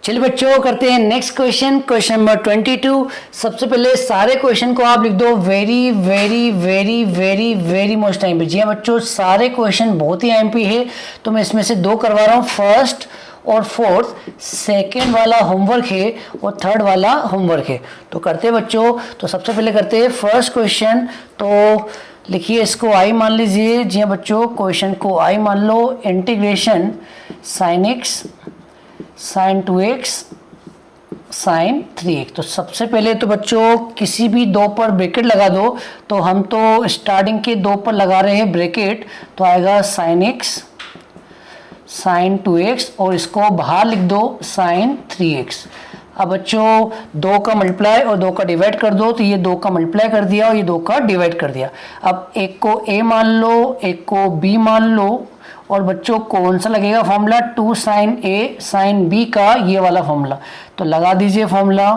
चलिए बच्चों करते हैं नेक्स्ट क्वेश्चन, क्वेश्चन नंबर 22। सबसे पहले सारे क्वेश्चन को आप लिख दो very very very very very most imp. जी हाँ बच्चों, सारे क्वेश्चन बहुत ही एमपी है, तो मैं इसमें से 2 करवा रहा हूँ, फर्स्ट और फोर्थ। सेकेंड वाला होमवर्क है और थर्ड वाला होमवर्क है। तो करते हैं बच्चों, तो सबसे पहले करते हैं फर्स्ट क्वेश्चन। तो लिखिए इसको आई मान लीजिए। जी हाँ बच्चों, क्वेश्चन को आई मान लो। Integration sine x sine 2x sine 3x। तो सबसे पहले तो बच्चों किसी भी 2 पर ब्रैकेट लगा दो। तो हम तो स्टार्टिंग के 2 पर लगा रहे हैं ब्रैकेट, तो आएगा साइन x साइन 2x और इसको बाहर लिख दो साइन 3x। अब बच्चों 2 का मल्टीप्लाई और 2 का डिवाइड कर दो। तो ये 2 का मल्टीप्लाई कर दिया और ये 2 का डिवाइड कर दिया। अब एक को a मान लो, एक को b मान लो। और बच्चों कौन सा लगेगा formula 2 sine a sine b का, ये वाला फॉर्मूला। तो लगा दीजिए फॉर्मूला।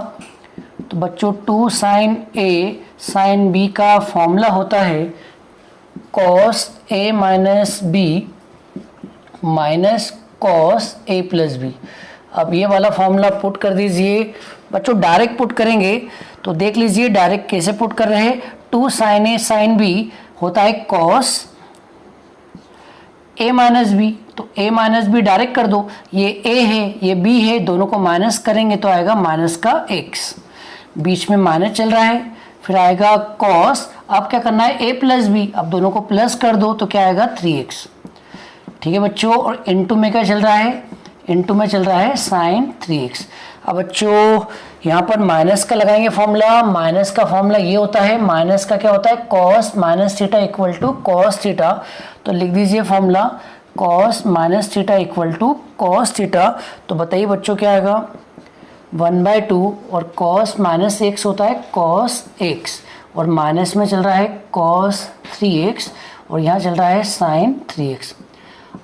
तो बच्चों 2 साइन a साइन b का फॉर्मूला होता है cos a minus b minus cos a plus b। अब ये वाला फॉर्मूला पुट कर दीजिए बच्चों। डायरेक्ट पुट करेंगे तो देख लीजिए डायरेक्ट कैसे पुट कर रहे हैं। 2 साइन a साइन b होता है कॉस a माइनस बी। तो a माइनस बी डायरेक्ट कर दो, ये a है ये b है, दोनों को माइनस करेंगे तो आएगा माइनस का x, बीच में माइनस चल रहा है। फिर आएगा कॉस, अब क्या करना है a प्लस बी, अब दोनों को प्लस कर दो तो क्या आएगा 3x। ठीक है बच्चों, और इनटू में क्या चल रहा है, इनटू में चल रहा है साइन 3x। अब बच्चों यहाँ पर माइनस का लगाएंगे फॉर्मूला। माइनस का फॉर्मूला ये होता है, माइनस का क्या होता है cos minus theta equal to cos theta. तो लिख दीजिए formula cos minus theta equal to cos theta. तो बताइए बच्चों क्या आएगा 1/2 और कॉस माइनस x होता है कॉस x और माइनस में चल रहा है कॉस 3x और यहाँ चल रहा है साइन 3x।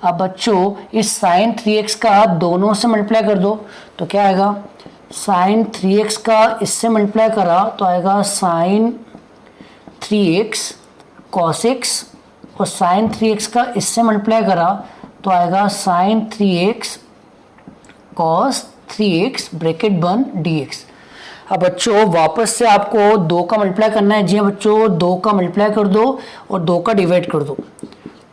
अब बच्चों इस साइन 3x का दोनों से मल्टीप्लाई कर दो तो क्या आएगा साइन 3x का इससे मल्टीप्लाई करा तो आएगा साइन 3x कॉस x और साइन 3x का इससे मल्टीप्लाई करा तो आएगा sine 3x cos 3x bracket बन dx। अब बच्चों वापस से आपको 2 का मल्टीप्लाई करना है। जी हाँ बच्चों, 2 का मल्टीप्लाई कर दो और 2 का डिवाइड कर दो।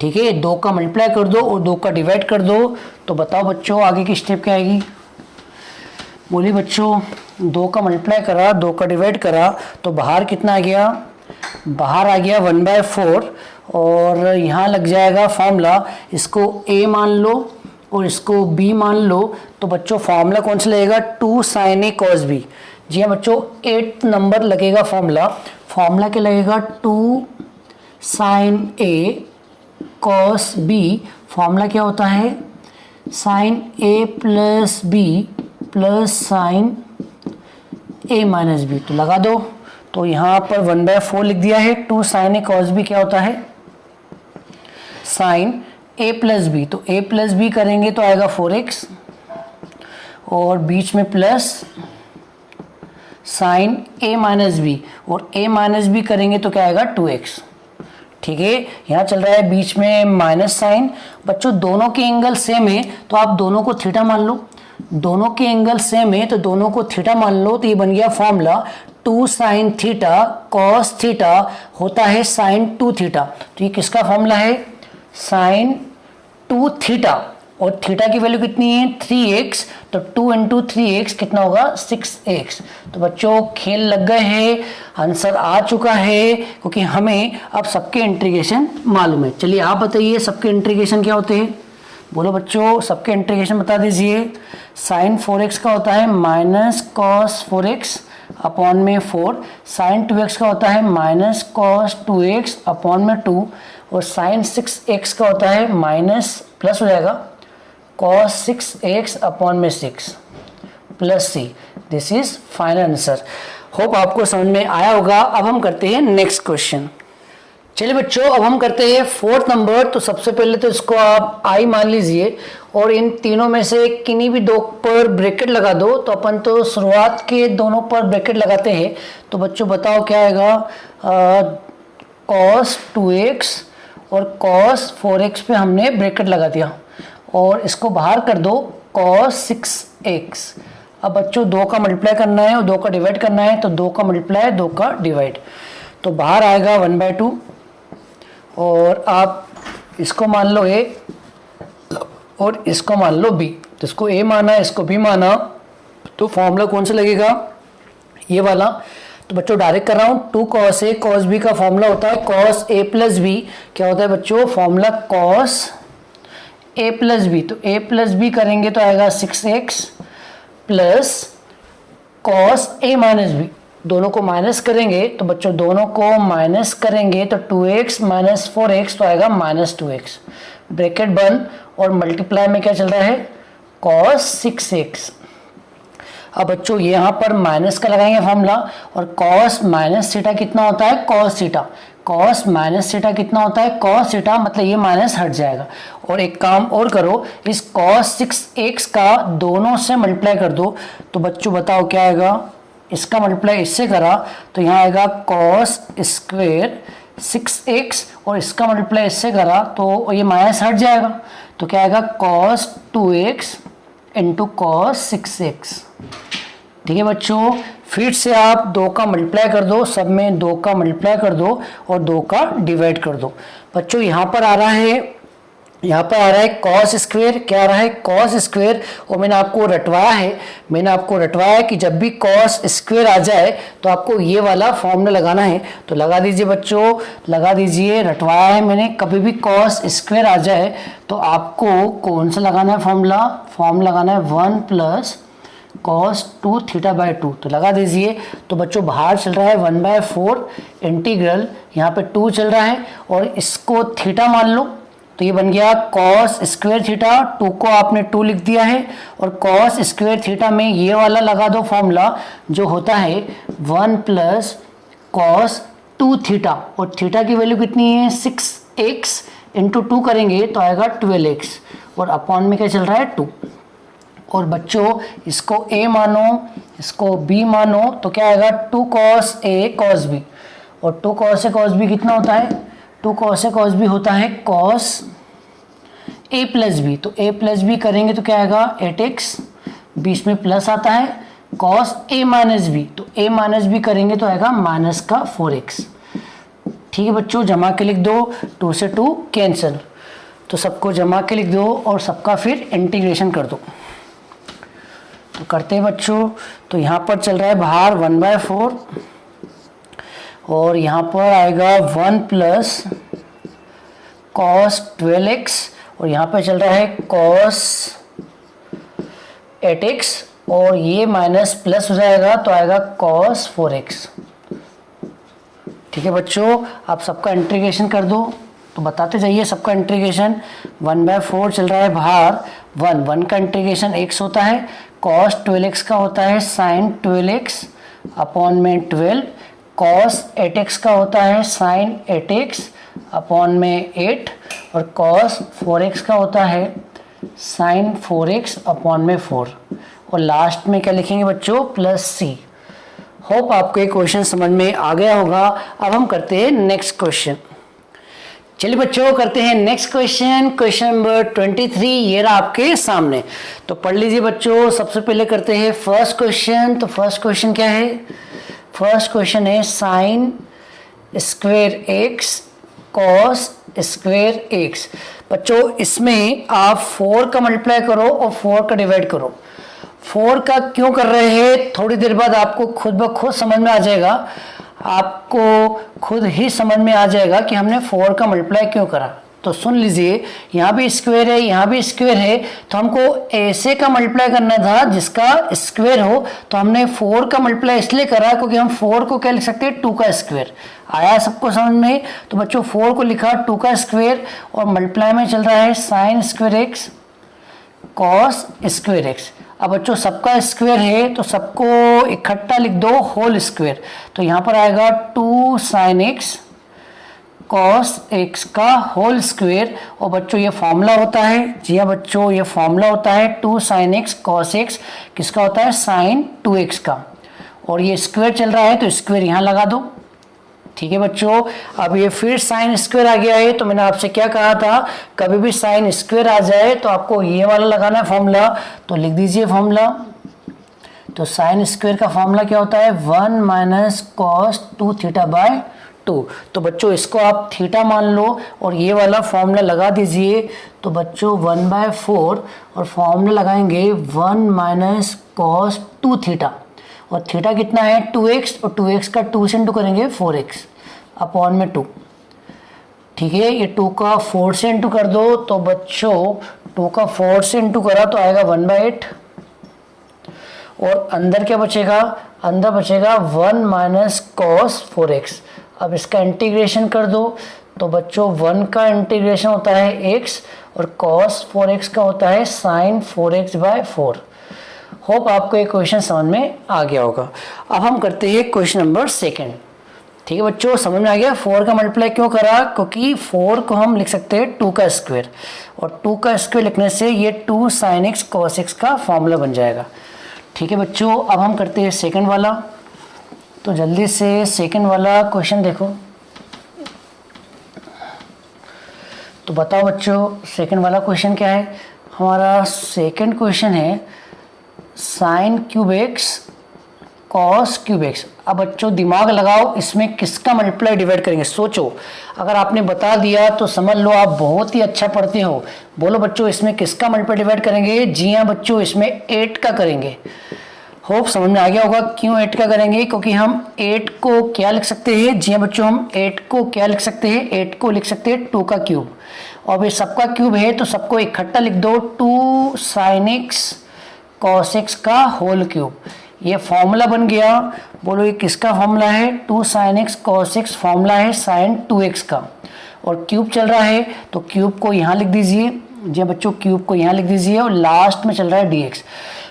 ठीक है, 2 का मल्टीप्लाई कर दो और 2 का डिवाइड कर दो। तो बताओ बच्चों आगे की स्टेप क्या आएगी, बोलिए बच्चों। 2 का मल्टीप्लाई करा, 2 का डिवाइड करा तो बाहर कितना आ गया, बाहर आ गया 1/4 और यहाँ लग जाएगा फॉर्मूला। इसको a मान लो और इसको b मान लो। तो बच्चों फॉर्मूला कौन सा लगेगा 2 साइन a कॉस b। जी हाँ बच्चों 8 नंबर लगेगा फॉर्मूला। फॉर्मूला क्या लगेगा 2 sine a cos b। Formula क्या होता है sine a plus b plus sine a minus b। तो लगा दो। तो यहाँ पर 1/4 लिख दिया है। 2 साइन a कॉस b क्या होता है साइन a प्लस b। तो a प्लस b करेंगे तो आएगा 4x और बीच में plus sine a minus b और a माइनस b करेंगे तो क्या आएगा 2x। ठीक है, यहाँ चल रहा है बीच में माइनस साइन। बच्चों दोनों के एंगल सेम है तो आप दोनों को थीटा मान लो। दोनों के एंगल सेम है तो दोनों को थीटा मान लो, तो ये बन गया formula 2 sin theta cos theta होता है sin 2 थीटा। तो ये किसका फॉर्मूला है? sin 2 थीटा, और थीटा की वैल्यू कितनी है? 3x, तो 2 इंटू 3x कितना होगा? 6x। तो बच्चों खेल लग गए हैं, आंसर आ चुका है, क्योंकि हमें अब सबके इंटीग्रेशन मालूम है। चलिए आप बताइए सबके इंटीग्रेशन क्या होते हैं? बोलो बच्चों, सबके इंटीग्रेशन बता दीजिए। sin 4x का होता है माइनस कॉस 4x अपॉन में 4, sin 2x का होता है माइनस कॉस 2x अपॉन में 2, और sin 6x का होता है माइनस प्लस हो जाएगा cos 6x अपॉन में 6 plus c। This is final answer. Hope आपको समझ में आया होगा। अब हम करते हैं नेक्स्ट क्वेश्चन। चलिए बच्चों, अब हम करते हैं 4th नंबर। तो सबसे पहले तो इसको आप i मान लीजिए, और इन तीनों में से किन्हीं भी दो पर ब्रैकेट लगा दो। तो अपन तो शुरुआत के दोनों पर ब्रैकेट लगाते हैं। तो बच्चों बताओ क्या आएगा? cos 2x और cos 4x पे हमने ब्रैकेट लगा दिया, और इसको बाहर कर दो cos 6x। अब बच्चों 2 का मल्टीप्लाई करना है और 2 का डिवाइड करना है, तो 2 का मल्टीप्लाई 2 का डिवाइड, तो बाहर आएगा 1/2, और आप इसको मान लो a और इसको मान लो b। तो इसको a माना, इसको b माना, तो फॉर्मूला कौन सा लगेगा? ये वाला। तो बच्चों डायरेक्ट कर रहा हूँ, 2 cos a cos b का फॉर्मूला होता है cos a प्लस b। क्या होता है बच्चों? Formula cos a plus b। तो a प्लस b करेंगे तो आएगा 6x plus cos a minus b। दोनों को माइनस करेंगे तो बच्चों दोनों को माइनस करेंगे तो 2x माइनस 4x तो आएगा माइनस 2x, ब्रैकेट बंद, और मल्टीप्लाई में क्या चल रहा है? cos 6x। अब बच्चों यहाँ पर माइनस का लगाएंगे फॉर्मूला, और cos माइनस थीटा कितना होता है? cos theta. cos minus theta कितना होता है? cos थीटा, मतलब ये माइनस हट जाएगा। और एक काम और करो, इस cos 6x का दोनों से मल्टीप्लाई कर दो। तो बच्चों बताओ क्या आएगा? इसका मल्टीप्लाई इससे करा तो यहाँ आएगा cos स्क्वेयर 6x, और इसका मल्टीप्लाई इससे करा तो ये माइनस हट जाएगा। तो क्या आएगा? cos 2x into cos 6x। ठीक है बच्चों, फिर से आप 2 का मल्टीप्लाई कर दो, सब में 2 का मल्टीप्लाई कर दो और 2 का डिवाइड कर दो। बच्चों यहाँ पर आ रहा है, यहाँ पर आ रहा है cos स्क्वेयर। क्या आ रहा है? cos square. और मैंने आपको रटवाया है कि जब भी cos स्क्वेयर आ जाए तो आपको ये वाला फॉर्मूला लगाना है। तो लगा दीजिए बच्चों, लगा दीजिए, रटवाया है मैंने। कभी भी cos स्क्वेयर आ जाए तो आपको कौन सा लगाना है फॉर्मूला? फॉर्मूला लगाना है 1 प्लस cos 2 थीटा बाई 2। तो लगा दीजिए। तो बच्चों बाहर चल रहा है 1/4 इंटीग्रल, यहाँ पे 2 चल रहा है, और इसको थीटा मान लो। तो ये बन गया cos स्क्वेयर थीटा, 2 को आपने 2 लिख दिया है, और cos स्क्वेयर थीटा में ये वाला लगा दो फॉर्मूला जो होता है 1 प्लस cos 2 थीटा, और थीटा की वैल्यू कितनी है? 6x इंटू 2 करेंगे तो आएगा 12x, और अपॉन में क्या चल रहा है? 2। और बच्चों इसको a मानो, इसको b मानो, तो क्या आएगा? 2 cos a cos b, और 2 cos a cos b कितना होता है? 2 cos a cos b होता है cos a प्लस b। तो a प्लस b करेंगे तो क्या आएगा? 8x, बीच में प्लस आता है, cos a माइनस b। तो a माइनस b करेंगे तो आएगा माइनस का 4x। ठीक है बच्चों, जमा के लिख दो, 2 से 2 कैंसिल, तो सबको जमा के लिख दो और सबका फिर इंटीग्रेशन कर दो। तो करते हैं बच्चों। तो यहाँ पर चल रहा है बाहर 1/4, और यहाँ पर आएगा 1 प्लस cos 12x, और यहाँ पर चल रहा है cos 8x, और ये माइनस प्लस हो जाएगा तो आएगा cos 4x। ठीक है बच्चों, आप सबका इंटीग्रेशन कर दो। तो बताते जाइए सबका इंटीग्रेशन। 1/4 चल रहा है बाहर, 1 का इंटीग्रेशन x होता है, cos 12x का होता है sin 12x अपॉन में 12, cos 8x का होता है sin 8x अपॉन में 8, और cos 4x का होता है sin 4x अपॉन में 4, और लास्ट में क्या लिखेंगे बच्चों? Plus c। होप आपको ये क्वेश्चन समझ में आ गया होगा। अब हम करते हैं नेक्स्ट क्वेश्चन। चलिए बच्चों करते हैं नेक्स्ट क्वेश्चन, क्वेश्चन नंबर 23 ये रहा आपके सामने। तो पढ़ लीजिए बच्चों। सबसे पहले करते हैं फर्स्ट क्वेश्चन। तो फर्स्ट क्वेश्चन क्या है? फर्स्ट क्वेश्चन है sine square x cos square x. बच्चों इसमें आप 4 का मल्टीप्लाई करो और 4 का डिवाइड करो। 4 का क्यों कर रहे हैं थोड़ी देर बाद आपको खुद ब खुद समझ में आ जाएगा। आपको खुद ही समझ में आ जाएगा कि हमने 4 का मल्टीप्लाई क्यों करा। तो सुन लीजिए, यहाँ भी स्क्वायर है, यहाँ भी स्क्वायर है, तो हमको ऐसे का मल्टीप्लाई करना था जिसका स्क्वायर हो। तो हमने 4 का मल्टीप्लाई इसलिए करा क्योंकि हम 4 को क्या लिख सकते हैं, 2 का स्क्वायर। आया सबको समझ में? तो बच्चों 4 को लिखा 2 का स्क्वायर और मल्टीप्लाई में चल रहा है sign square x cos square x. अब बच्चों सबका स्क्वायर है तो सबको इकट्ठा लिख दो होल स्क्वायर। तो यहाँ पर आएगा 2 साइन एक्स कॉस एक्स का होल स्क्वायर। और बच्चों ये फॉर्मूला होता है, जी हाँ बच्चों ये फॉर्मूला होता है 2 साइन एक्स कॉस एक्स किसका होता है, साइन 2x का। और ये स्क्वायर चल रहा है तो स्क्वायर यहाँ लगा दो। ठीक है बच्चों, अब ये फिर साइन स्क्वायर आ गया है। तो मैंने आपसे क्या कहा था, कभी भी साइन स्क्वायर आ जाए तो आपको ये वाला लगाना है फॉर्मूला। तो लिख दीजिए फॉर्मूला। तो साइन स्क्वायर का फॉर्मूला क्या होता है, 1 माइनस कॉस 2 थीटा बाय 2। तो बच्चों इसको आप थीटा मान लो और ये वाला फॉर्मूला लगा दीजिए। तो बच्चों 1/4 और फॉर्मूला लगाएंगे 1 माइनस कॉस 2 थीटा। और थीटा कितना है 2x, और 2x का 2 से इंटू करेंगे 4x अपॉन में 2। ठीक है, ये 2 का 4 से इंटू कर दो। तो बच्चों 2 का 4 से इंटू करा तो आएगा 1/8। और अंदर क्या बचेगा, अंदर बचेगा 1 माइनस कॉस 4x। अब इसका इंटीग्रेशन कर दो। तो बच्चों 1 का इंटीग्रेशन होता है x और कॉस 4x का होता है साइन 4x/4। होप आपको ये क्वेश्चन समझ में आ गया होगा। अब हम करते हैं क्वेश्चन नंबर 2। ठीक है बच्चों, समझ में आ गया 4 का मल्टीप्लाई क्यों करा, क्योंकि 4 को हम लिख सकते हैं 2 का स्क्वायर, और 2 का स्क्वायर लिखने से ये 2 साइन एक्स कॉस एक्स का फॉर्मूला बन जाएगा। ठीक है बच्चों, अब हम करते हैं सेकंड वाला। तो जल्दी से सेकंड वाला क्वेश्चन देखो। तो बताओ बच्चों सेकंड वाला क्वेश्चन क्या है। हमारा सेकंड क्वेश्चन है sine cube x cos cube x. अब बच्चों दिमाग लगाओ, इसमें किसका मल्टीप्लाई डिवाइड करेंगे। सोचो, अगर आपने बता दिया तो समझ लो आप बहुत ही अच्छा पढ़ते हो। बोलो बच्चों इसमें किसका मल्टीप्लाई डिवाइड करेंगे। जी हाँ बच्चों, इसमें 8 का करेंगे। होप समझ में आ गया होगा क्यों 8 का करेंगे, क्योंकि हम 8 को क्या लिख सकते हैं। जी हाँ बच्चों, हम 8 को क्या लिख सकते हैं, 8 को लिख सकते हैं 2 का क्यूब। और ये सबका क्यूब है तो सबको इकट्ठा लिख दो 2 साइन एक्स कॉस एक्स का होल क्यूब। ये फॉर्मूला बन गया। बोलो ये किसका फॉर्मूला है, 2 sine x cos x formula है साइन 2x का। और क्यूब चल रहा है तो क्यूब को यहाँ लिख दीजिए। जी बच्चों, क्यूब को यहाँ लिख दीजिए और लास्ट में चल रहा है dx।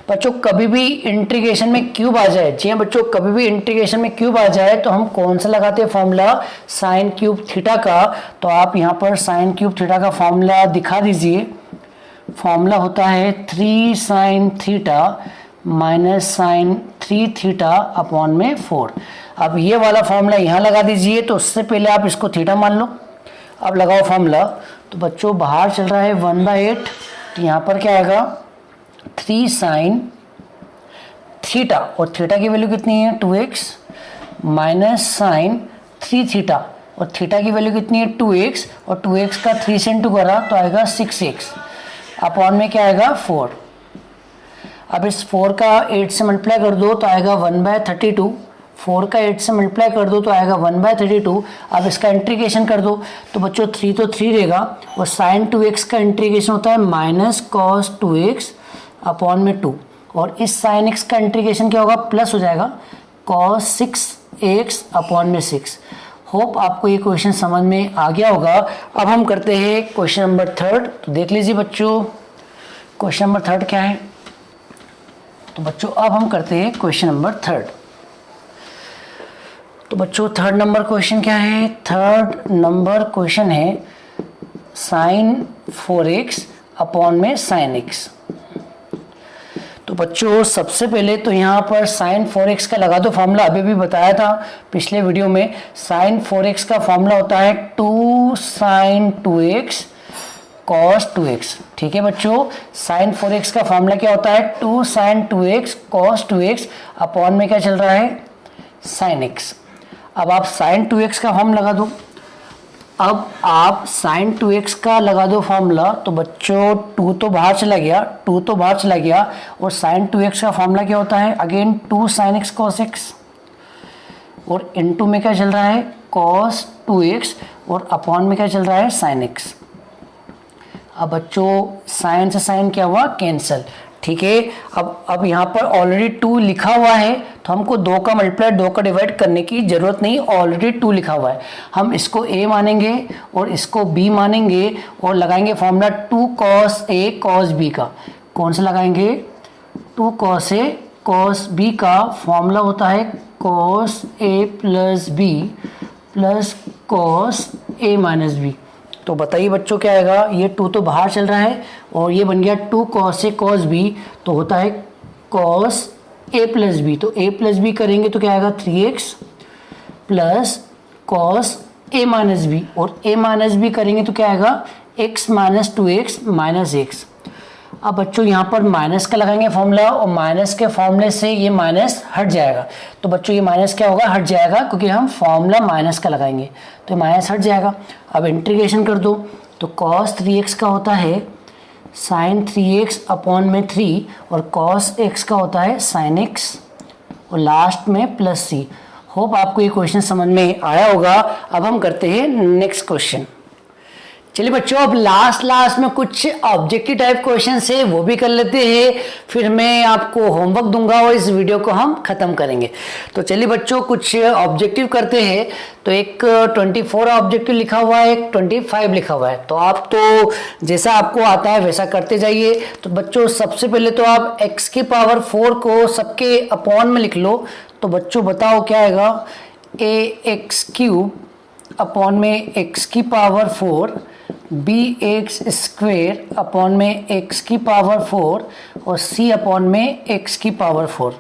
बच्चों कभी भी इंटीग्रेशन में क्यूब आ जाए, जी हाँ बच्चों कभी भी इंटीग्रेशन में क्यूब आ जाए तो हम कौन सा लगाते हैं फॉर्मूला, साइन क्यूब थीटा का। तो आप यहाँ पर साइन क्यूब थीटा का फॉर्मूला दिखा दीजिए। फॉर्मूला होता है 3 sine theta minus sine 3 theta upon में 4। अब ये वाला फॉर्मूला यहाँ लगा दीजिए। तो उससे पहले आप इसको थीटा मान लो। अब लगाओ फॉर्मूला। तो बच्चों बाहर चल रहा है 1/8, तो यहाँ पर क्या आएगा 3 साइन थीटा, और थीटा की वैल्यू कितनी है 2x, माइनस साइन 3 थीटा, और थीटा की वैल्यू कितनी है 2x, और 2x का 3 से इंटू करा तो आएगा 6x अपॉन में क्या आएगा 4। अब इस 4 का 8 से मल्टीप्लाई कर दो तो आएगा 1/32। 4 का 8 से मल्टीप्लाई कर दो तो आएगा 1/32। अब इसका इंटीग्रेशन कर दो तो बच्चों 3 तो 3 रहेगा, और साइन 2x का इंटीग्रेशन होता है माइनस कॉस 2x अपॉन में 2, और इस साइन x का इंटीग्रेशन क्या होगा, प्लस हो जाएगा कॉस 6x अपॉन में 6। होप आपको ये क्वेश्चन समझ में आ गया होगा। अब हम करते हैं क्वेश्चन नंबर 3। तो देख लीजिए बच्चों क्वेश्चन नंबर 3 क्या है। तो बच्चों अब हम करते हैं क्वेश्चन नंबर 3। तो बच्चों 3rd नंबर क्वेश्चन क्या है, 3rd नंबर क्वेश्चन है साइन 4x अपॉन में साइन x। तो बच्चों सबसे पहले तो यहाँ पर साइन 4x का लगा दो फॉर्मूला, अभी भी बताया था पिछले वीडियो में। साइन 4x का फॉर्मूला होता है 2 साइन 2x cos 2x। ठीक है बच्चों, साइन 4x का फॉर्मूला क्या होता है 2 sign 2x cos 2x upon में क्या चल रहा है साइन x। अब आप साइन 2x का फॉर्म लगा दो। अब आप साइन 2x का लगा दो फॉर्मूला, तो बच्चों 2 तो बाहर चला गया, 2 तो बाहर चला गया, और साइन 2x का फॉर्मूला क्या होता है again 2 sine x cos x, और इनटू में क्या चल रहा है cos 2x, और अपॉन में क्या चल रहा है साइन x। अब बच्चों साइन से साइन क्या हुआ कैंसिल। ठीक है, अब यहाँ पर ऑलरेडी 2 लिखा हुआ है, तो हमको 2 का मल्टीप्लाई 2 का डिवाइड करने की जरूरत नहीं, ऑलरेडी 2 लिखा हुआ है। हम इसको a मानेंगे और इसको b मानेंगे और लगाएंगे formula 2 cos a cos b का। कौन सा लगाएंगे 2 cos a cos b का फॉर्मूला होता है cos a plus b plus cos a minus b। तो बताइए बच्चों क्या आएगा, ये 2 तो बाहर चल रहा है और ये बन गया 2 cos a cos b, तो होता है cos a प्लस b। तो a प्लस b करेंगे तो क्या आएगा 3x plus cos a minus b, और a माइनस b करेंगे तो क्या आएगा x minus 2x minus x। अब बच्चों यहाँ पर माइनस का लगाएंगे फॉर्मूला, और माइनस के फॉर्मूले से ये माइनस हट जाएगा। तो बच्चों ये माइनस क्या होगा हट जाएगा, क्योंकि हम फॉर्मूला माइनस का लगाएंगे तो माइनस हट जाएगा। अब इंटीग्रेशन कर दो, तो cos 3x का होता है साइन 3x अपॉन में 3, और cos x का होता है साइन x, और लास्ट में प्लस c। होप आपको ये क्वेश्चन समझ में आया होगा। अब हम करते हैं नेक्स्ट क्वेश्चन। चलिए बच्चों, अब लास्ट में कुछ ऑब्जेक्टिव टाइप क्वेश्चन है वो भी कर लेते हैं, फिर मैं आपको होमवर्क दूंगा और इस वीडियो को हम खत्म करेंगे। तो चलिए बच्चों कुछ ऑब्जेक्टिव करते हैं। तो एक 24 ऑब्जेक्टिव लिखा हुआ है, एक 25 लिखा हुआ है। तो आप तो जैसा आपको आता है वैसा करते जाइए। तो बच्चों सबसे पहले तो आप x की पावर 4 को सबके अपॉन में लिख लो। तो बच्चों बताओ क्या आएगा, ax³ अपॉन में x की पावर 4 bx स्क्वेयर अपॉन में x की पावर 4 और c अपॉन में x की पावर 4।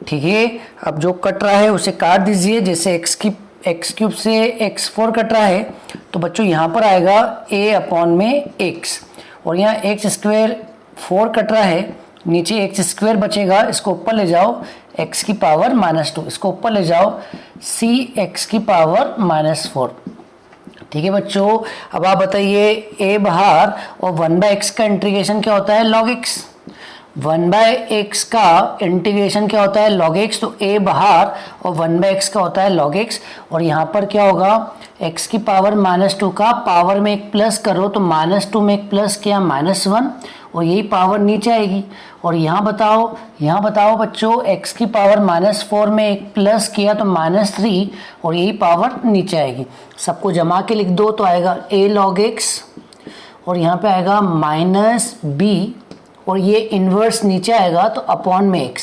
ठीक है, अब जो कट रहा है उसे काट दीजिए। जैसे x³ से x4 कट रहा है, तो बच्चों यहाँ पर आएगा a अपॉन में x, और यहाँ x स्क्वेयर 4 कट रहा है, नीचे x स्क्वेयर बचेगा, इसको ऊपर ले जाओ x की पावर -2, इसको ऊपर ले जाओ c x की पावर -4। ठीक है बच्चों, अब आप बताइए a बाहर और 1/x का इंटीग्रेशन क्या होता है log x। 1/x का इंटीग्रेशन क्या होता है log x, तो a बाहर और 1/x का होता है log x। और यहाँ पर क्या होगा x की पावर -2 का पावर में एक प्लस करो, तो -2 में एक प्लस किया -1, और यही पावर नीचे आएगी। और यहाँ बताओ बच्चों x की पावर -4 में एक प्लस किया तो -3, और यही पावर नीचे आएगी। सबको जमा के लिख दो तो आएगा a log x, और यहाँ पे आएगा -b, और ये इन्वर्स नीचे आएगा तो अपॉन में x,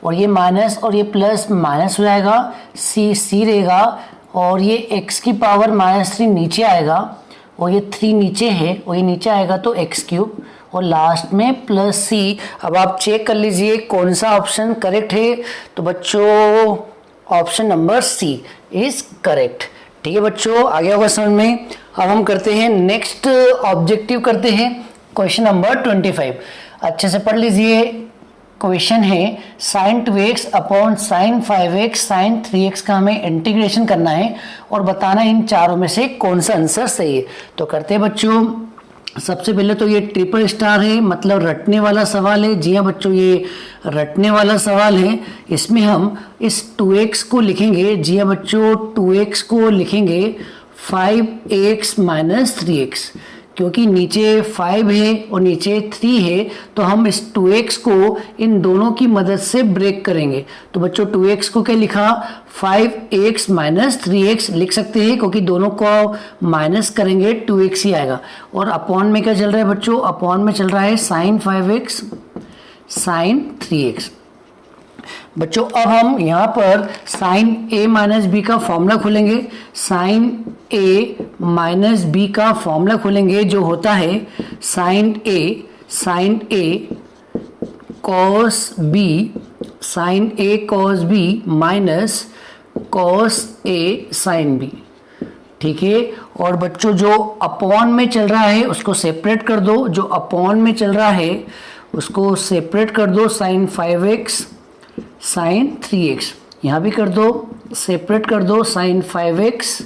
और ये माइनस और ये प्लस माइनस हो जाएगा, c रहेगा, और ये x की पावर -3 नीचे आएगा, और ये 3 नीचे है, और ये नीचे आएगा तो x³, और लास्ट में प्लस c। अब आप चेक कर लीजिए कौन सा ऑप्शन करेक्ट है। तो बच्चों option number c is correct. ठीक है बच्चों, आगे होगा समझ में। अब हम करते हैं नेक्स्ट ऑब्जेक्टिव करते हैं क्वेश्चन नंबर 25। अच्छे से पढ़ लीजिए। क्वेश्चन है sign 2x upon sine 5x sign 3x का हमें इंटीग्रेशन करना है और बताना इन चारों में से कौन सा आंसर सही है। तो करते हैं बच्चों। सबसे पहले तो ये ट्रिपल स्टार है, मतलब रटने वाला सवाल है। जी हाँ बच्चों, ये रटने वाला सवाल है। इसमें हम इस 2x को लिखेंगे, जी हाँ बच्चों 2x को लिखेंगे 5x माइनस 3x, क्योंकि नीचे 5 है और नीचे 3 है, तो हम इस 2x को इन दोनों की मदद से ब्रेक करेंगे। तो बच्चों 2x को क्या लिखा, 5x माइनस 3x लिख सकते हैं, क्योंकि दोनों को माइनस करेंगे 2x ही आएगा। और अपॉन में क्या चल रहा है बच्चों, अपॉन में चल रहा है साइन 5x साइन 3x। बच्चों अब हम यहाँ पर साइन a माइनस बी का फॉर्मूला खोलेंगे। साइन a माइनस बी का फॉर्मूला खोलेंगे, जो होता है sine a cos B sine A cos B minus cos A sine B. ठीक है, और बच्चों जो अपॉन में चल रहा है उसको सेपरेट कर दो, जो अपॉन में चल रहा है उसको सेपरेट कर दो, साइन 5x साइन 3x, यहाँ भी कर दो, सेपरेट कर दो, साइन 5x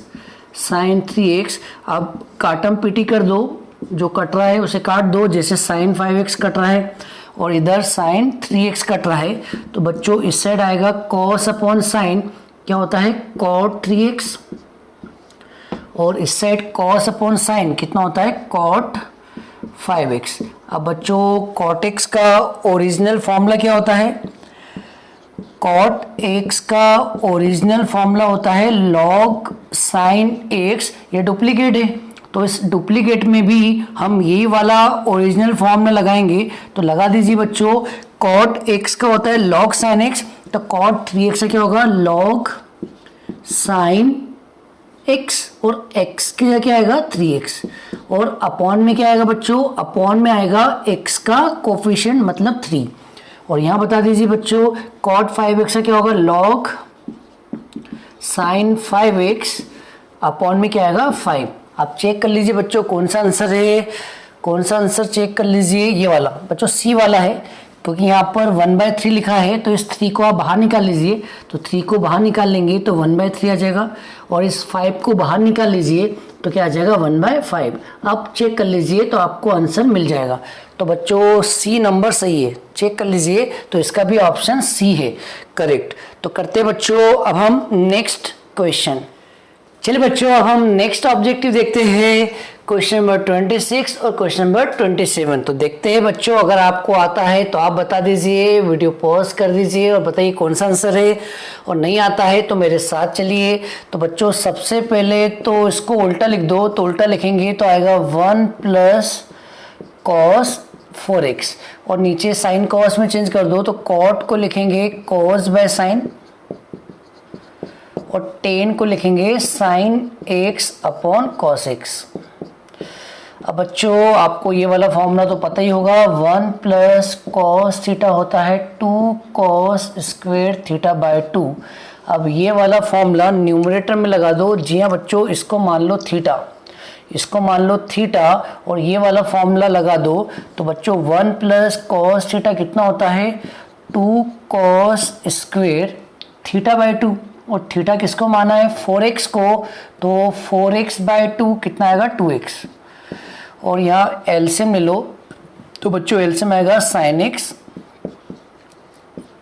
साइन 3x। अब काटम पीटी कर दो, जो कट रहा है उसे काट दो, जैसे साइन 5x कट रहा है और इधर साइन 3x कट रहा है। तो बच्चों इस साइड आएगा कॉस अपॉन साइन, क्या होता है कॉट 3x, और इस साइड कॉस अपॉन साइन कितना होता है कॉट 5x। अब बच्चों कॉट x का ओरिजिनल फॉर्मूला क्या होता है, कॉट x का ओरिजिनल फॉर्मूला होता है लॉग साइन x। ये डुप्लीकेट है तो इस डुप्लीकेट में भी हम यही वाला ओरिजिनल फॉर्मूला लगाएंगे, तो लगा दीजिए बच्चों। कॉट x का होता है लॉग साइन x, तो कॉट 3x का क्या होगा लॉग साइन x, और x की जगह क्या आएगा 3x, और अपॉन में क्या आएगा बच्चों, अपॉन में आएगा x का कोफिशिएंट मतलब 3। और यहाँ बता दीजिए बच्चों कॉट 5x का क्या होगा लॉग साइन 5x, अपॉन में क्या आएगा 5। आप चेक कर लीजिए बच्चों कौन सा आंसर है, कौन सा आंसर चेक कर लीजिए, ये वाला बच्चों सी वाला है, क्योंकि यहाँ पर 1/3 लिखा है तो इस 3 को आप बाहर निकाल लीजिए, तो 3 को बाहर निकाल लेंगे तो 1/3 आ जाएगा, और इस 5 को बाहर निकाल लीजिए तो क्या आ जाएगा 1/5। आप चेक कर लीजिए तो आपको आंसर मिल जाएगा। तो बच्चों सी नंबर सही है, चेक कर लीजिए, तो इसका भी ऑप्शन सी है करेक्ट। तो करते बच्चों अब हम नेक्स्ट क्वेश्चन। चलिए बच्चों अब हम नेक्स्ट ऑब्जेक्टिव देखते हैं, क्वेश्चन नंबर 26 और क्वेश्चन नंबर 27। तो देखते हैं बच्चों, अगर आपको आता है तो आप बता दीजिए, वीडियो पॉज कर दीजिए और बताइए कौन सा आंसर है, और नहीं आता है तो मेरे साथ चलिए। तो बच्चों सबसे पहले तो इसको उल्टा लिख दो, तो उल्टा लिखेंगे तो आएगा 1 प्लस कॉस 4x, और नीचे साइन कॉस में चेंज कर दो, तो कॉट को लिखेंगे कॉस बाय साइन, और टेन को लिखेंगे sine x upon cos x। अब बच्चों आपको ये वाला फॉर्मूला तो पता ही होगा, 1 प्लस कॉस थीटा होता है 2 कॉस स्क्वेयर थीटा बाय 2। अब ये वाला फॉर्मूला न्यूमरेटर में लगा दो। जी हाँ बच्चों, इसको मान लो थीटा, इसको मान लो थीटा, और ये वाला फॉर्मूला लगा दो। तो बच्चों 1 प्लस कॉस थीटा कितना होता है 2 कॉस स्क्वेयर थीटा बाय 2, और थीटा किसको माना है 4x को, तो 4x बाय 2 कितना आएगा 2x, और यहाँ एलसीएम ले लो, तो बच्चों एलसीएम आएगा साइन x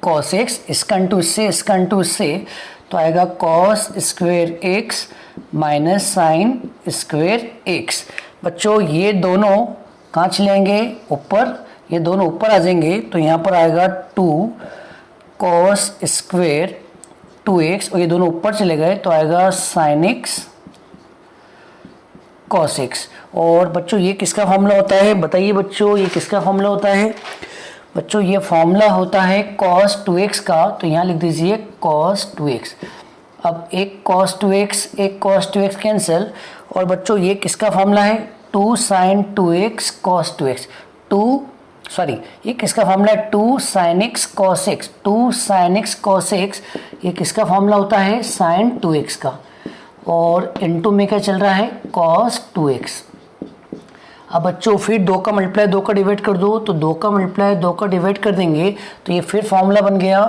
कॉस x, इसका इंटू इससे, इसका इंटू इससे, तो आएगा cos square x minus sine square x। बच्चों ये दोनों कहाँ चलेंगे ऊपर, ये दोनों ऊपर आ जाएंगे, तो यहाँ पर आएगा 2 कॉस स्क्वेयर 2x, और ये दोनों ऊपर चले गए तो आएगा साइन x कॉस x। और बच्चों ये किसका फॉर्मूला होता है, बताइए बच्चों ये किसका फॉर्मूला होता है। बच्चों ये फॉर्मूला होता है cos 2x का, तो यहाँ लिख दीजिए cos 2x। अब एक cos 2x एक cos 2x कैंसिल, और बच्चों ये किसका फॉर्मूला है 2 sin 2x cos 2x, ये किसका फॉर्मूला है 2 sin x cos x, 2 sin x cos x, ये किसका फॉर्मूला होता है sin 2x का, और इनटू में क्या चल रहा है cos 2x। अब बच्चों फिर 2 का मल्टीप्लाई 2 का डिवाइड कर दो, तो 2 का मल्टीप्लाई 2 का डिवाइड कर देंगे तो ये फिर फॉर्मूला बन गया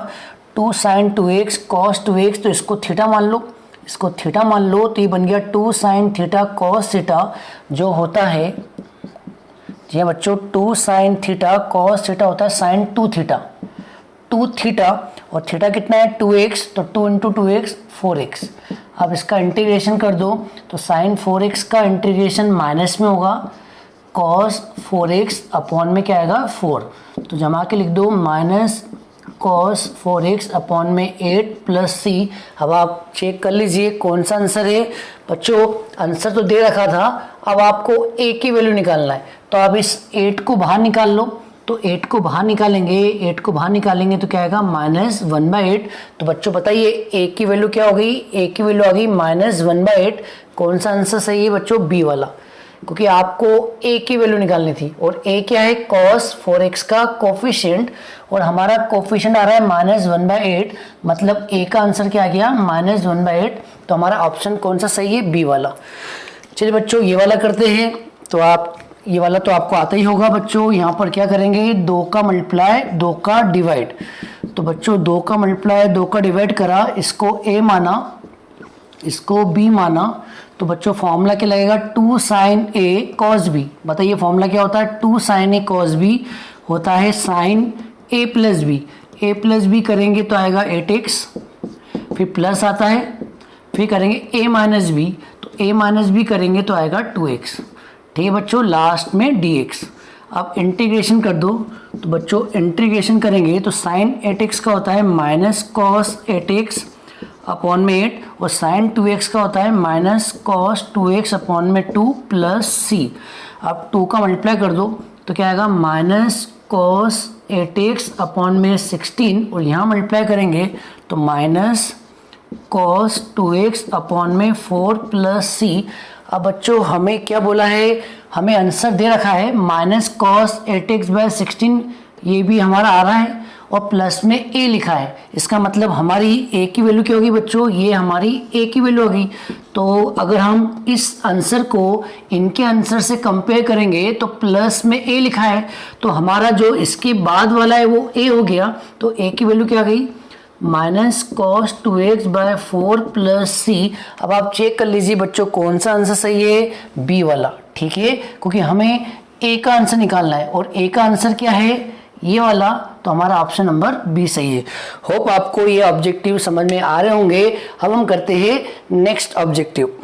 2 sin 2x cos 2x, तो इसको थीटा मान लो, इसको थीटा मान लो, तो ये बन गया 2 sin थीटा cos थीटा, जो होता है जी हाँ बच्चों 2 sin थीटा cos थीटा होता है sin 2 थीटा, 2 थीटा, और थीटा कितना है 2x, तो 2 इंटू 2x 4x। अब इसका इंटीग्रेशन कर दो, तो sin 4x का इंटीग्रेशन माइनस में होगा, cos 4x अपॉन में क्या आएगा 4, तो जमा के लिख दो माइनस cos 4x अपॉन में 8 प्लस c। अब आप चेक कर लीजिए कौन सा आंसर है। बच्चों आंसर तो दे रखा था, अब आपको a की वैल्यू निकालना है, तो आप इस 8 को बाहर निकाल लो, तो 8 को बाहर निकालेंगे, 8 को बाहर निकालेंगे तो क्या आएगा -1/8। तो बच्चों बताइए a की वैल्यू क्या हो गई, a की वैल्यू आ गई -1/8। कौन सा आंसर सही है बच्चों, बी वाला। क्योंकि आपको a की वैल्यू निकालनी थी और a क्या है cos 4x का कोफिशिएंट और हमारा कोफिशिएंट आ रहा है -1/8, मतलब a का आंसर क्या आ गया -1/8। तो हमारा ऑप्शन कौन सा सही है, बी वाला। चलिए बच्चों ये वाला करते हैं। तो आप ये वाला तो आपको आता ही होगा बच्चों। यहाँ पर क्या करेंगे, 2 का मल्टीप्लाई 2 का डिवाइड। तो बच्चों 2 का मल्टीप्लाई 2 का डिवाइड करा, इसको a माना इसको b माना, तो बच्चों फॉर्मूला क्या लगेगा 2 sin a cos b। बताइए फॉर्मूला क्या होता है, 2 sin a cos b होता है sin a plus b। a plus b करेंगे तो आएगा 8x, फिर प्लस आता है, फिर करेंगे a माइनस b, तो a माइनस b करेंगे तो आएगा 2x। ठीक है बच्चों, लास्ट में dx। अब इंटीग्रेशन कर दो, तो बच्चों इंटीग्रेशन करेंगे तो sin 8x का होता है माइनस cos 8x अपॉन में 8 और sin 2x का होता है माइनस cos 2x अपॉन में 2 प्लस c। अब 2 का मल्टीप्लाई कर दो तो क्या आएगा माइनस cos 8x अपॉन में 16 और यहाँ मल्टीप्लाई करेंगे तो माइनस cos 2x अपॉन में 4 प्लस c। अब बच्चों हमें क्या बोला है, हमें आंसर दे रखा है माइनस cos 8x/16, ये भी हमारा आ रहा है और प्लस में a लिखा है। इसका मतलब हमारी a की वैल्यू क्या होगी बच्चों, ये हमारी a की वैल्यू होगी। तो अगर हम इस आंसर को इनके आंसर से कंपेयर करेंगे तो प्लस में a लिखा है, तो हमारा जो इसके बाद वाला है वो a हो गया। तो a की वैल्यू क्या आ गई minus cos 2x/4 plus c। अब आप चेक कर लीजिए बच्चों कौन सा आंसर सही है, बी वाला। ठीक है, क्योंकि हमें a का आंसर निकालना है और a का आंसर क्या है ये वाला, तो हमारा ऑप्शन नंबर बी सही है। होप आपको ये ऑब्जेक्टिव समझ में आ रहे होंगे। अब हम करते हैं नेक्स्ट ऑब्जेक्टिव।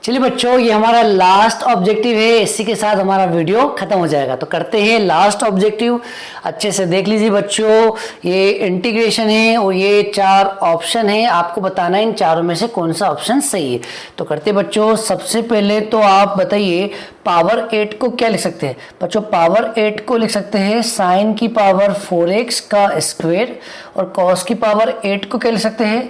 चलिए बच्चों ये हमारा लास्ट ऑब्जेक्टिव है, इसी के साथ हमारा वीडियो खत्म हो जाएगा। तो करते हैं लास्ट ऑब्जेक्टिव। अच्छे से देख लीजिए बच्चों, ये इंटीग्रेशन है और ये 4 ऑप्शन है, आपको बताना है इन चारों में से कौन सा ऑप्शन सही है। तो करते बच्चों, सबसे पहले तो आप बताइए पावर 8 को क्या लिख सकते हैं बच्चों। पावर 8 को लिख सकते हैं साइन की पावर 4x का स्क्वायर और कॉस की पावर 8 को क्या लिख सकते हैं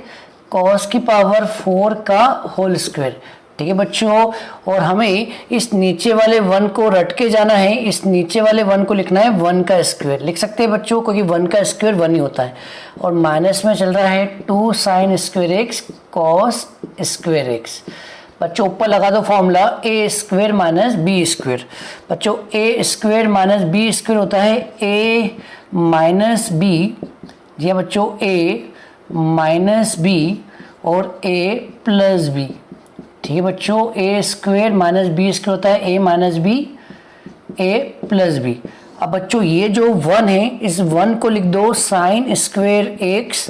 कॉस की पावर 4 का होल स्क्वायर। ठीक है बच्चों, और हमें इस नीचे वाले 1 को रट के जाना है, इस नीचे वाले 1 को लिखना है 1 का स्क्वायर लिख सकते हैं बच्चों, क्योंकि 1 का स्क्वायर 1 ही होता है। और माइनस में चल रहा है 2 sine square x cos square x. बच्चों ऊपर लगा दो फॉर्मूला ए स्क्वायर माइनस बी स्क्वायर। बच्चों ए स्क्वायर माइनस बी स्क्वायर होता है ए माइनस बी, जी बच्चों ए माइनस बी और ए प्लस बी। ठीक है बच्चों, ए स्क्वायर माइनस बी स्क्वायर होता है ए माइनस बी ए प्लस बी। अब बच्चों ये जो 1 है इस 1 को लिख दो sign square x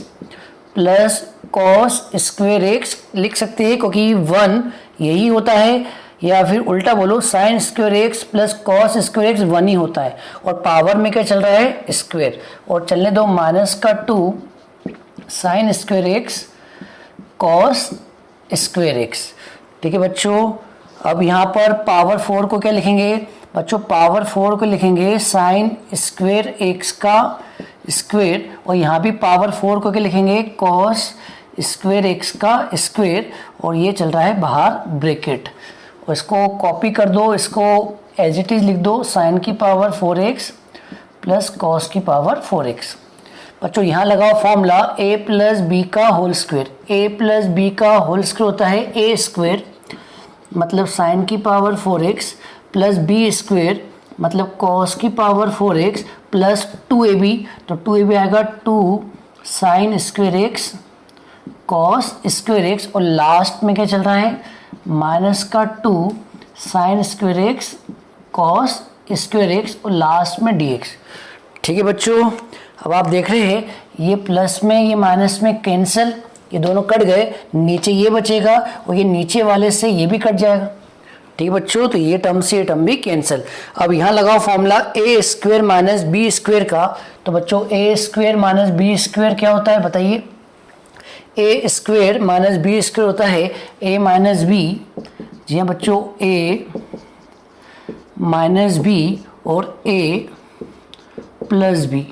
plus cos square x लिख सकते हैं, क्योंकि 1 यही होता है, या फिर उल्टा बोलो sign square x plus cos square x 1 ही होता है। और पावर में क्या चल रहा है स्क्वायर, और चलने दो माइनस का 2 sine square x cos square x. ठीक है बच्चों, अब यहाँ पर पावर 4 को क्या लिखेंगे बच्चों, पावर 4 को लिखेंगे साइन स्क्वायर एक्स का स्क्वायर, और यहाँ भी पावर 4 को क्या लिखेंगे कॉस स्क्वायर एक्स का स्क्वायर, और ये चल रहा है बाहर ब्रैकेट। और इसको कॉपी कर दो, इसको एज इट इज लिख दो साइन की पावर 4x प्लस कॉस की पावर 4x। बच्चों यहाँ लगाओ फॉर्मूला a प्लस बी का whole square. a plus B का होल स्क्वायर होता है a स्क्वायर मतलब साइन की power 4x plus B square मतलब कॉस की पावर 4x प्लस 2ab, तो 2ab आएगा 2 sine square x cos square x, और लास्ट में क्या चल रहा है माइनस का 2 sine square x cos square x और लास्ट में dx। ठीक है बच्चों, अब आप देख रहे हैं ये प्लस में ये माइनस में कैंसिल, ये दोनों कट गए, नीचे ये बचेगा और ये नीचे वाले से ये भी कट जाएगा। ठीक है बच्चों, तो ये टर्म से ये टर्म भी कैंसिल। अब यहाँ लगाओ फॉर्मूला ए स्क्वायर माइनस बी स्क्वायर का। तो बच्चों ए स्क्वायर माइनस बी स्क्वायर क्या होता है बताइए, ए स्क्वायर माइनस बी स्क्वायर होता है ए माइनस बी। जी हाँ बच्चों, ए माइनस बी और ए प्लस बी।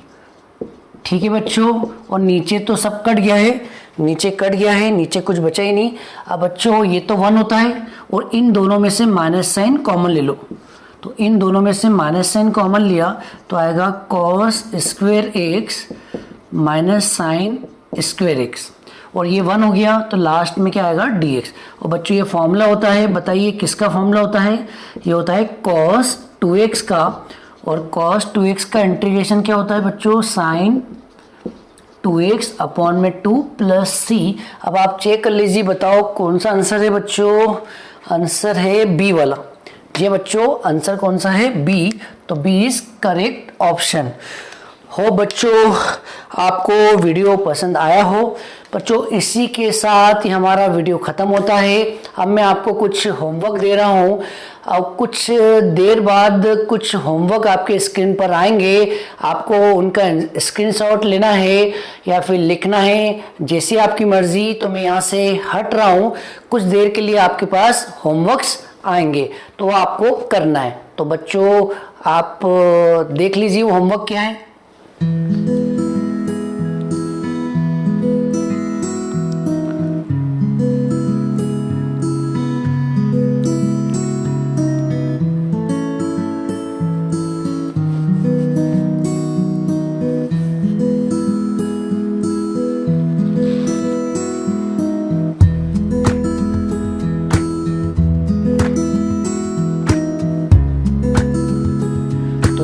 ठीक है बच्चों, और नीचे तो सब कट गया है, नीचे कट गया है, नीचे कुछ बचा ही नहीं। अब बच्चों ये तो 1 होता है और इन दोनों में से माइनस साइन कॉमन ले लो। तो इन दोनों में से माइनस साइन कॉमन लिया तो आएगा cos square x minus sine square x, और ये 1 हो गया तो लास्ट में क्या आएगा dx। और बच्चों ये फॉर्मूला होता है, बताइए किसका फॉर्मूला होता है? ये होता है cos 2x का, और cos 2x का इंटीग्रेशन क्या होता है बच्चों? sin 2x अपॉन में 2 प्लस c। अब आप चेक कर लीजिए, बताओ कौन सा आंसर है बच्चों? आंसर है बी वाला। ये बच्चों आंसर कौन सा है? बी। तो बी इज करेक्ट ऑप्शन। हो बच्चों आपको वीडियो पसंद आया हो। बच्चों इसी के साथ ही हमारा वीडियो ख़त्म होता है। अब मैं आपको कुछ होमवर्क दे रहा हूँ और कुछ देर बाद कुछ होमवर्क आपके स्क्रीन पर आएंगे। आपको उनका स्क्रीनशॉट लेना है या फिर लिखना है, जैसी आपकी मर्ज़ी। तो मैं यहाँ से हट रहा हूँ, कुछ देर के लिए आपके पास होमवर्क्स आएंगे तो वो आपको करना है। तो बच्चों आप देख लीजिए वो होमवर्क क्या है।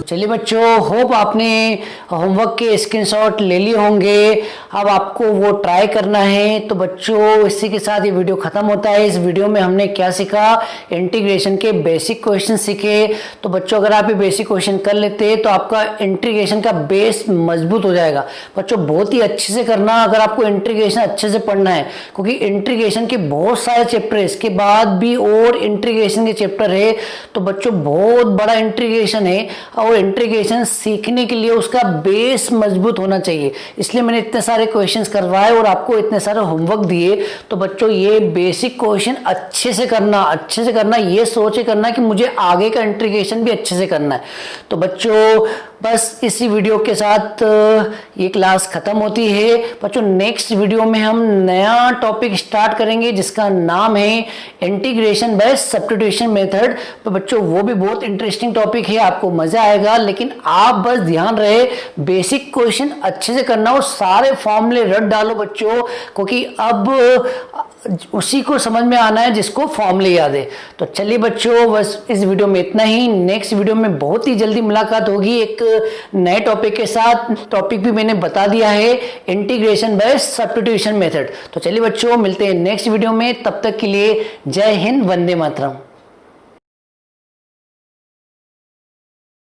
चलिए बच्चों, होप आपने होमवर्क के स्क्रीनशॉट ले लिए होंगे। अब आपको वो ट्राई करना है। तो बच्चों इसी के साथ ये वीडियो ख़त्म होता है। इस वीडियो में हमने क्या सीखा? इंटीग्रेशन के बेसिक क्वेश्चन सीखे। तो बच्चों अगर आप ये बेसिक क्वेश्चन कर लेते हैं तो आपका इंटीग्रेशन का बेस मजबूत हो जाएगा। बच्चों बहुत ही अच्छे से करना अगर आपको इंटीग्रेशन अच्छे से पढ़ना है, क्योंकि इंटीग्रेशन के बहुत सारे चैप्टर है, इसके बाद भी और इंटीग्रेशन के चैप्टर है। तो बच्चों बहुत बड़ा इंटीग्रेशन है और इंटीग्रेशन सीखने के लिए उसका बेस मजबूत होना चाहिए। इसलिए मैंने इतने सारे क्वेश्चंस करवाए और आपको इतने सारे होमवर्क दिए। तो बच्चों ये बेसिक क्वेश्चन अच्छे से करना, ये सोच के करना कि मुझे आगे का इंटीग्रेशन भी अच्छे से करना है। तो बच्चों बस इसी वीडियो के साथ ये क्लास खत्म होती है। बच्चों नेक्स्ट वीडियो में हम नया टॉपिक स्टार्ट करेंगे जिसका नाम है इंटीग्रेशन बाय सब्स्टिट्यूशन मेथड। तो बच्चों वो भी बहुत इंटरेस्टिंग टॉपिक है, आपको मजा आएगा। लेकिन आप बस ध्यान रहे बेसिक क्वेश्चन अच्छे से करना और सारे फॉर्मूले रट डालो बच्चों, क्योंकि अब उसी को समझ में आना है जिसको फॉर्मूले याद है। तो चलिए बच्चों बस इस वीडियो में इतना ही। नेक्स्ट वीडियो में बहुत ही जल्दी मुलाकात होगी एक नए टॉपिक के साथ। टॉपिक भी मैंने बता दिया है, इंटीग्रेशन बाय सब्स्टिट्यूशन मेथड। तो चलिए बच्चों मिलते हैं नेक्स्ट वीडियो में, तब तक के लिए जय हिंद, वंदे मातरम।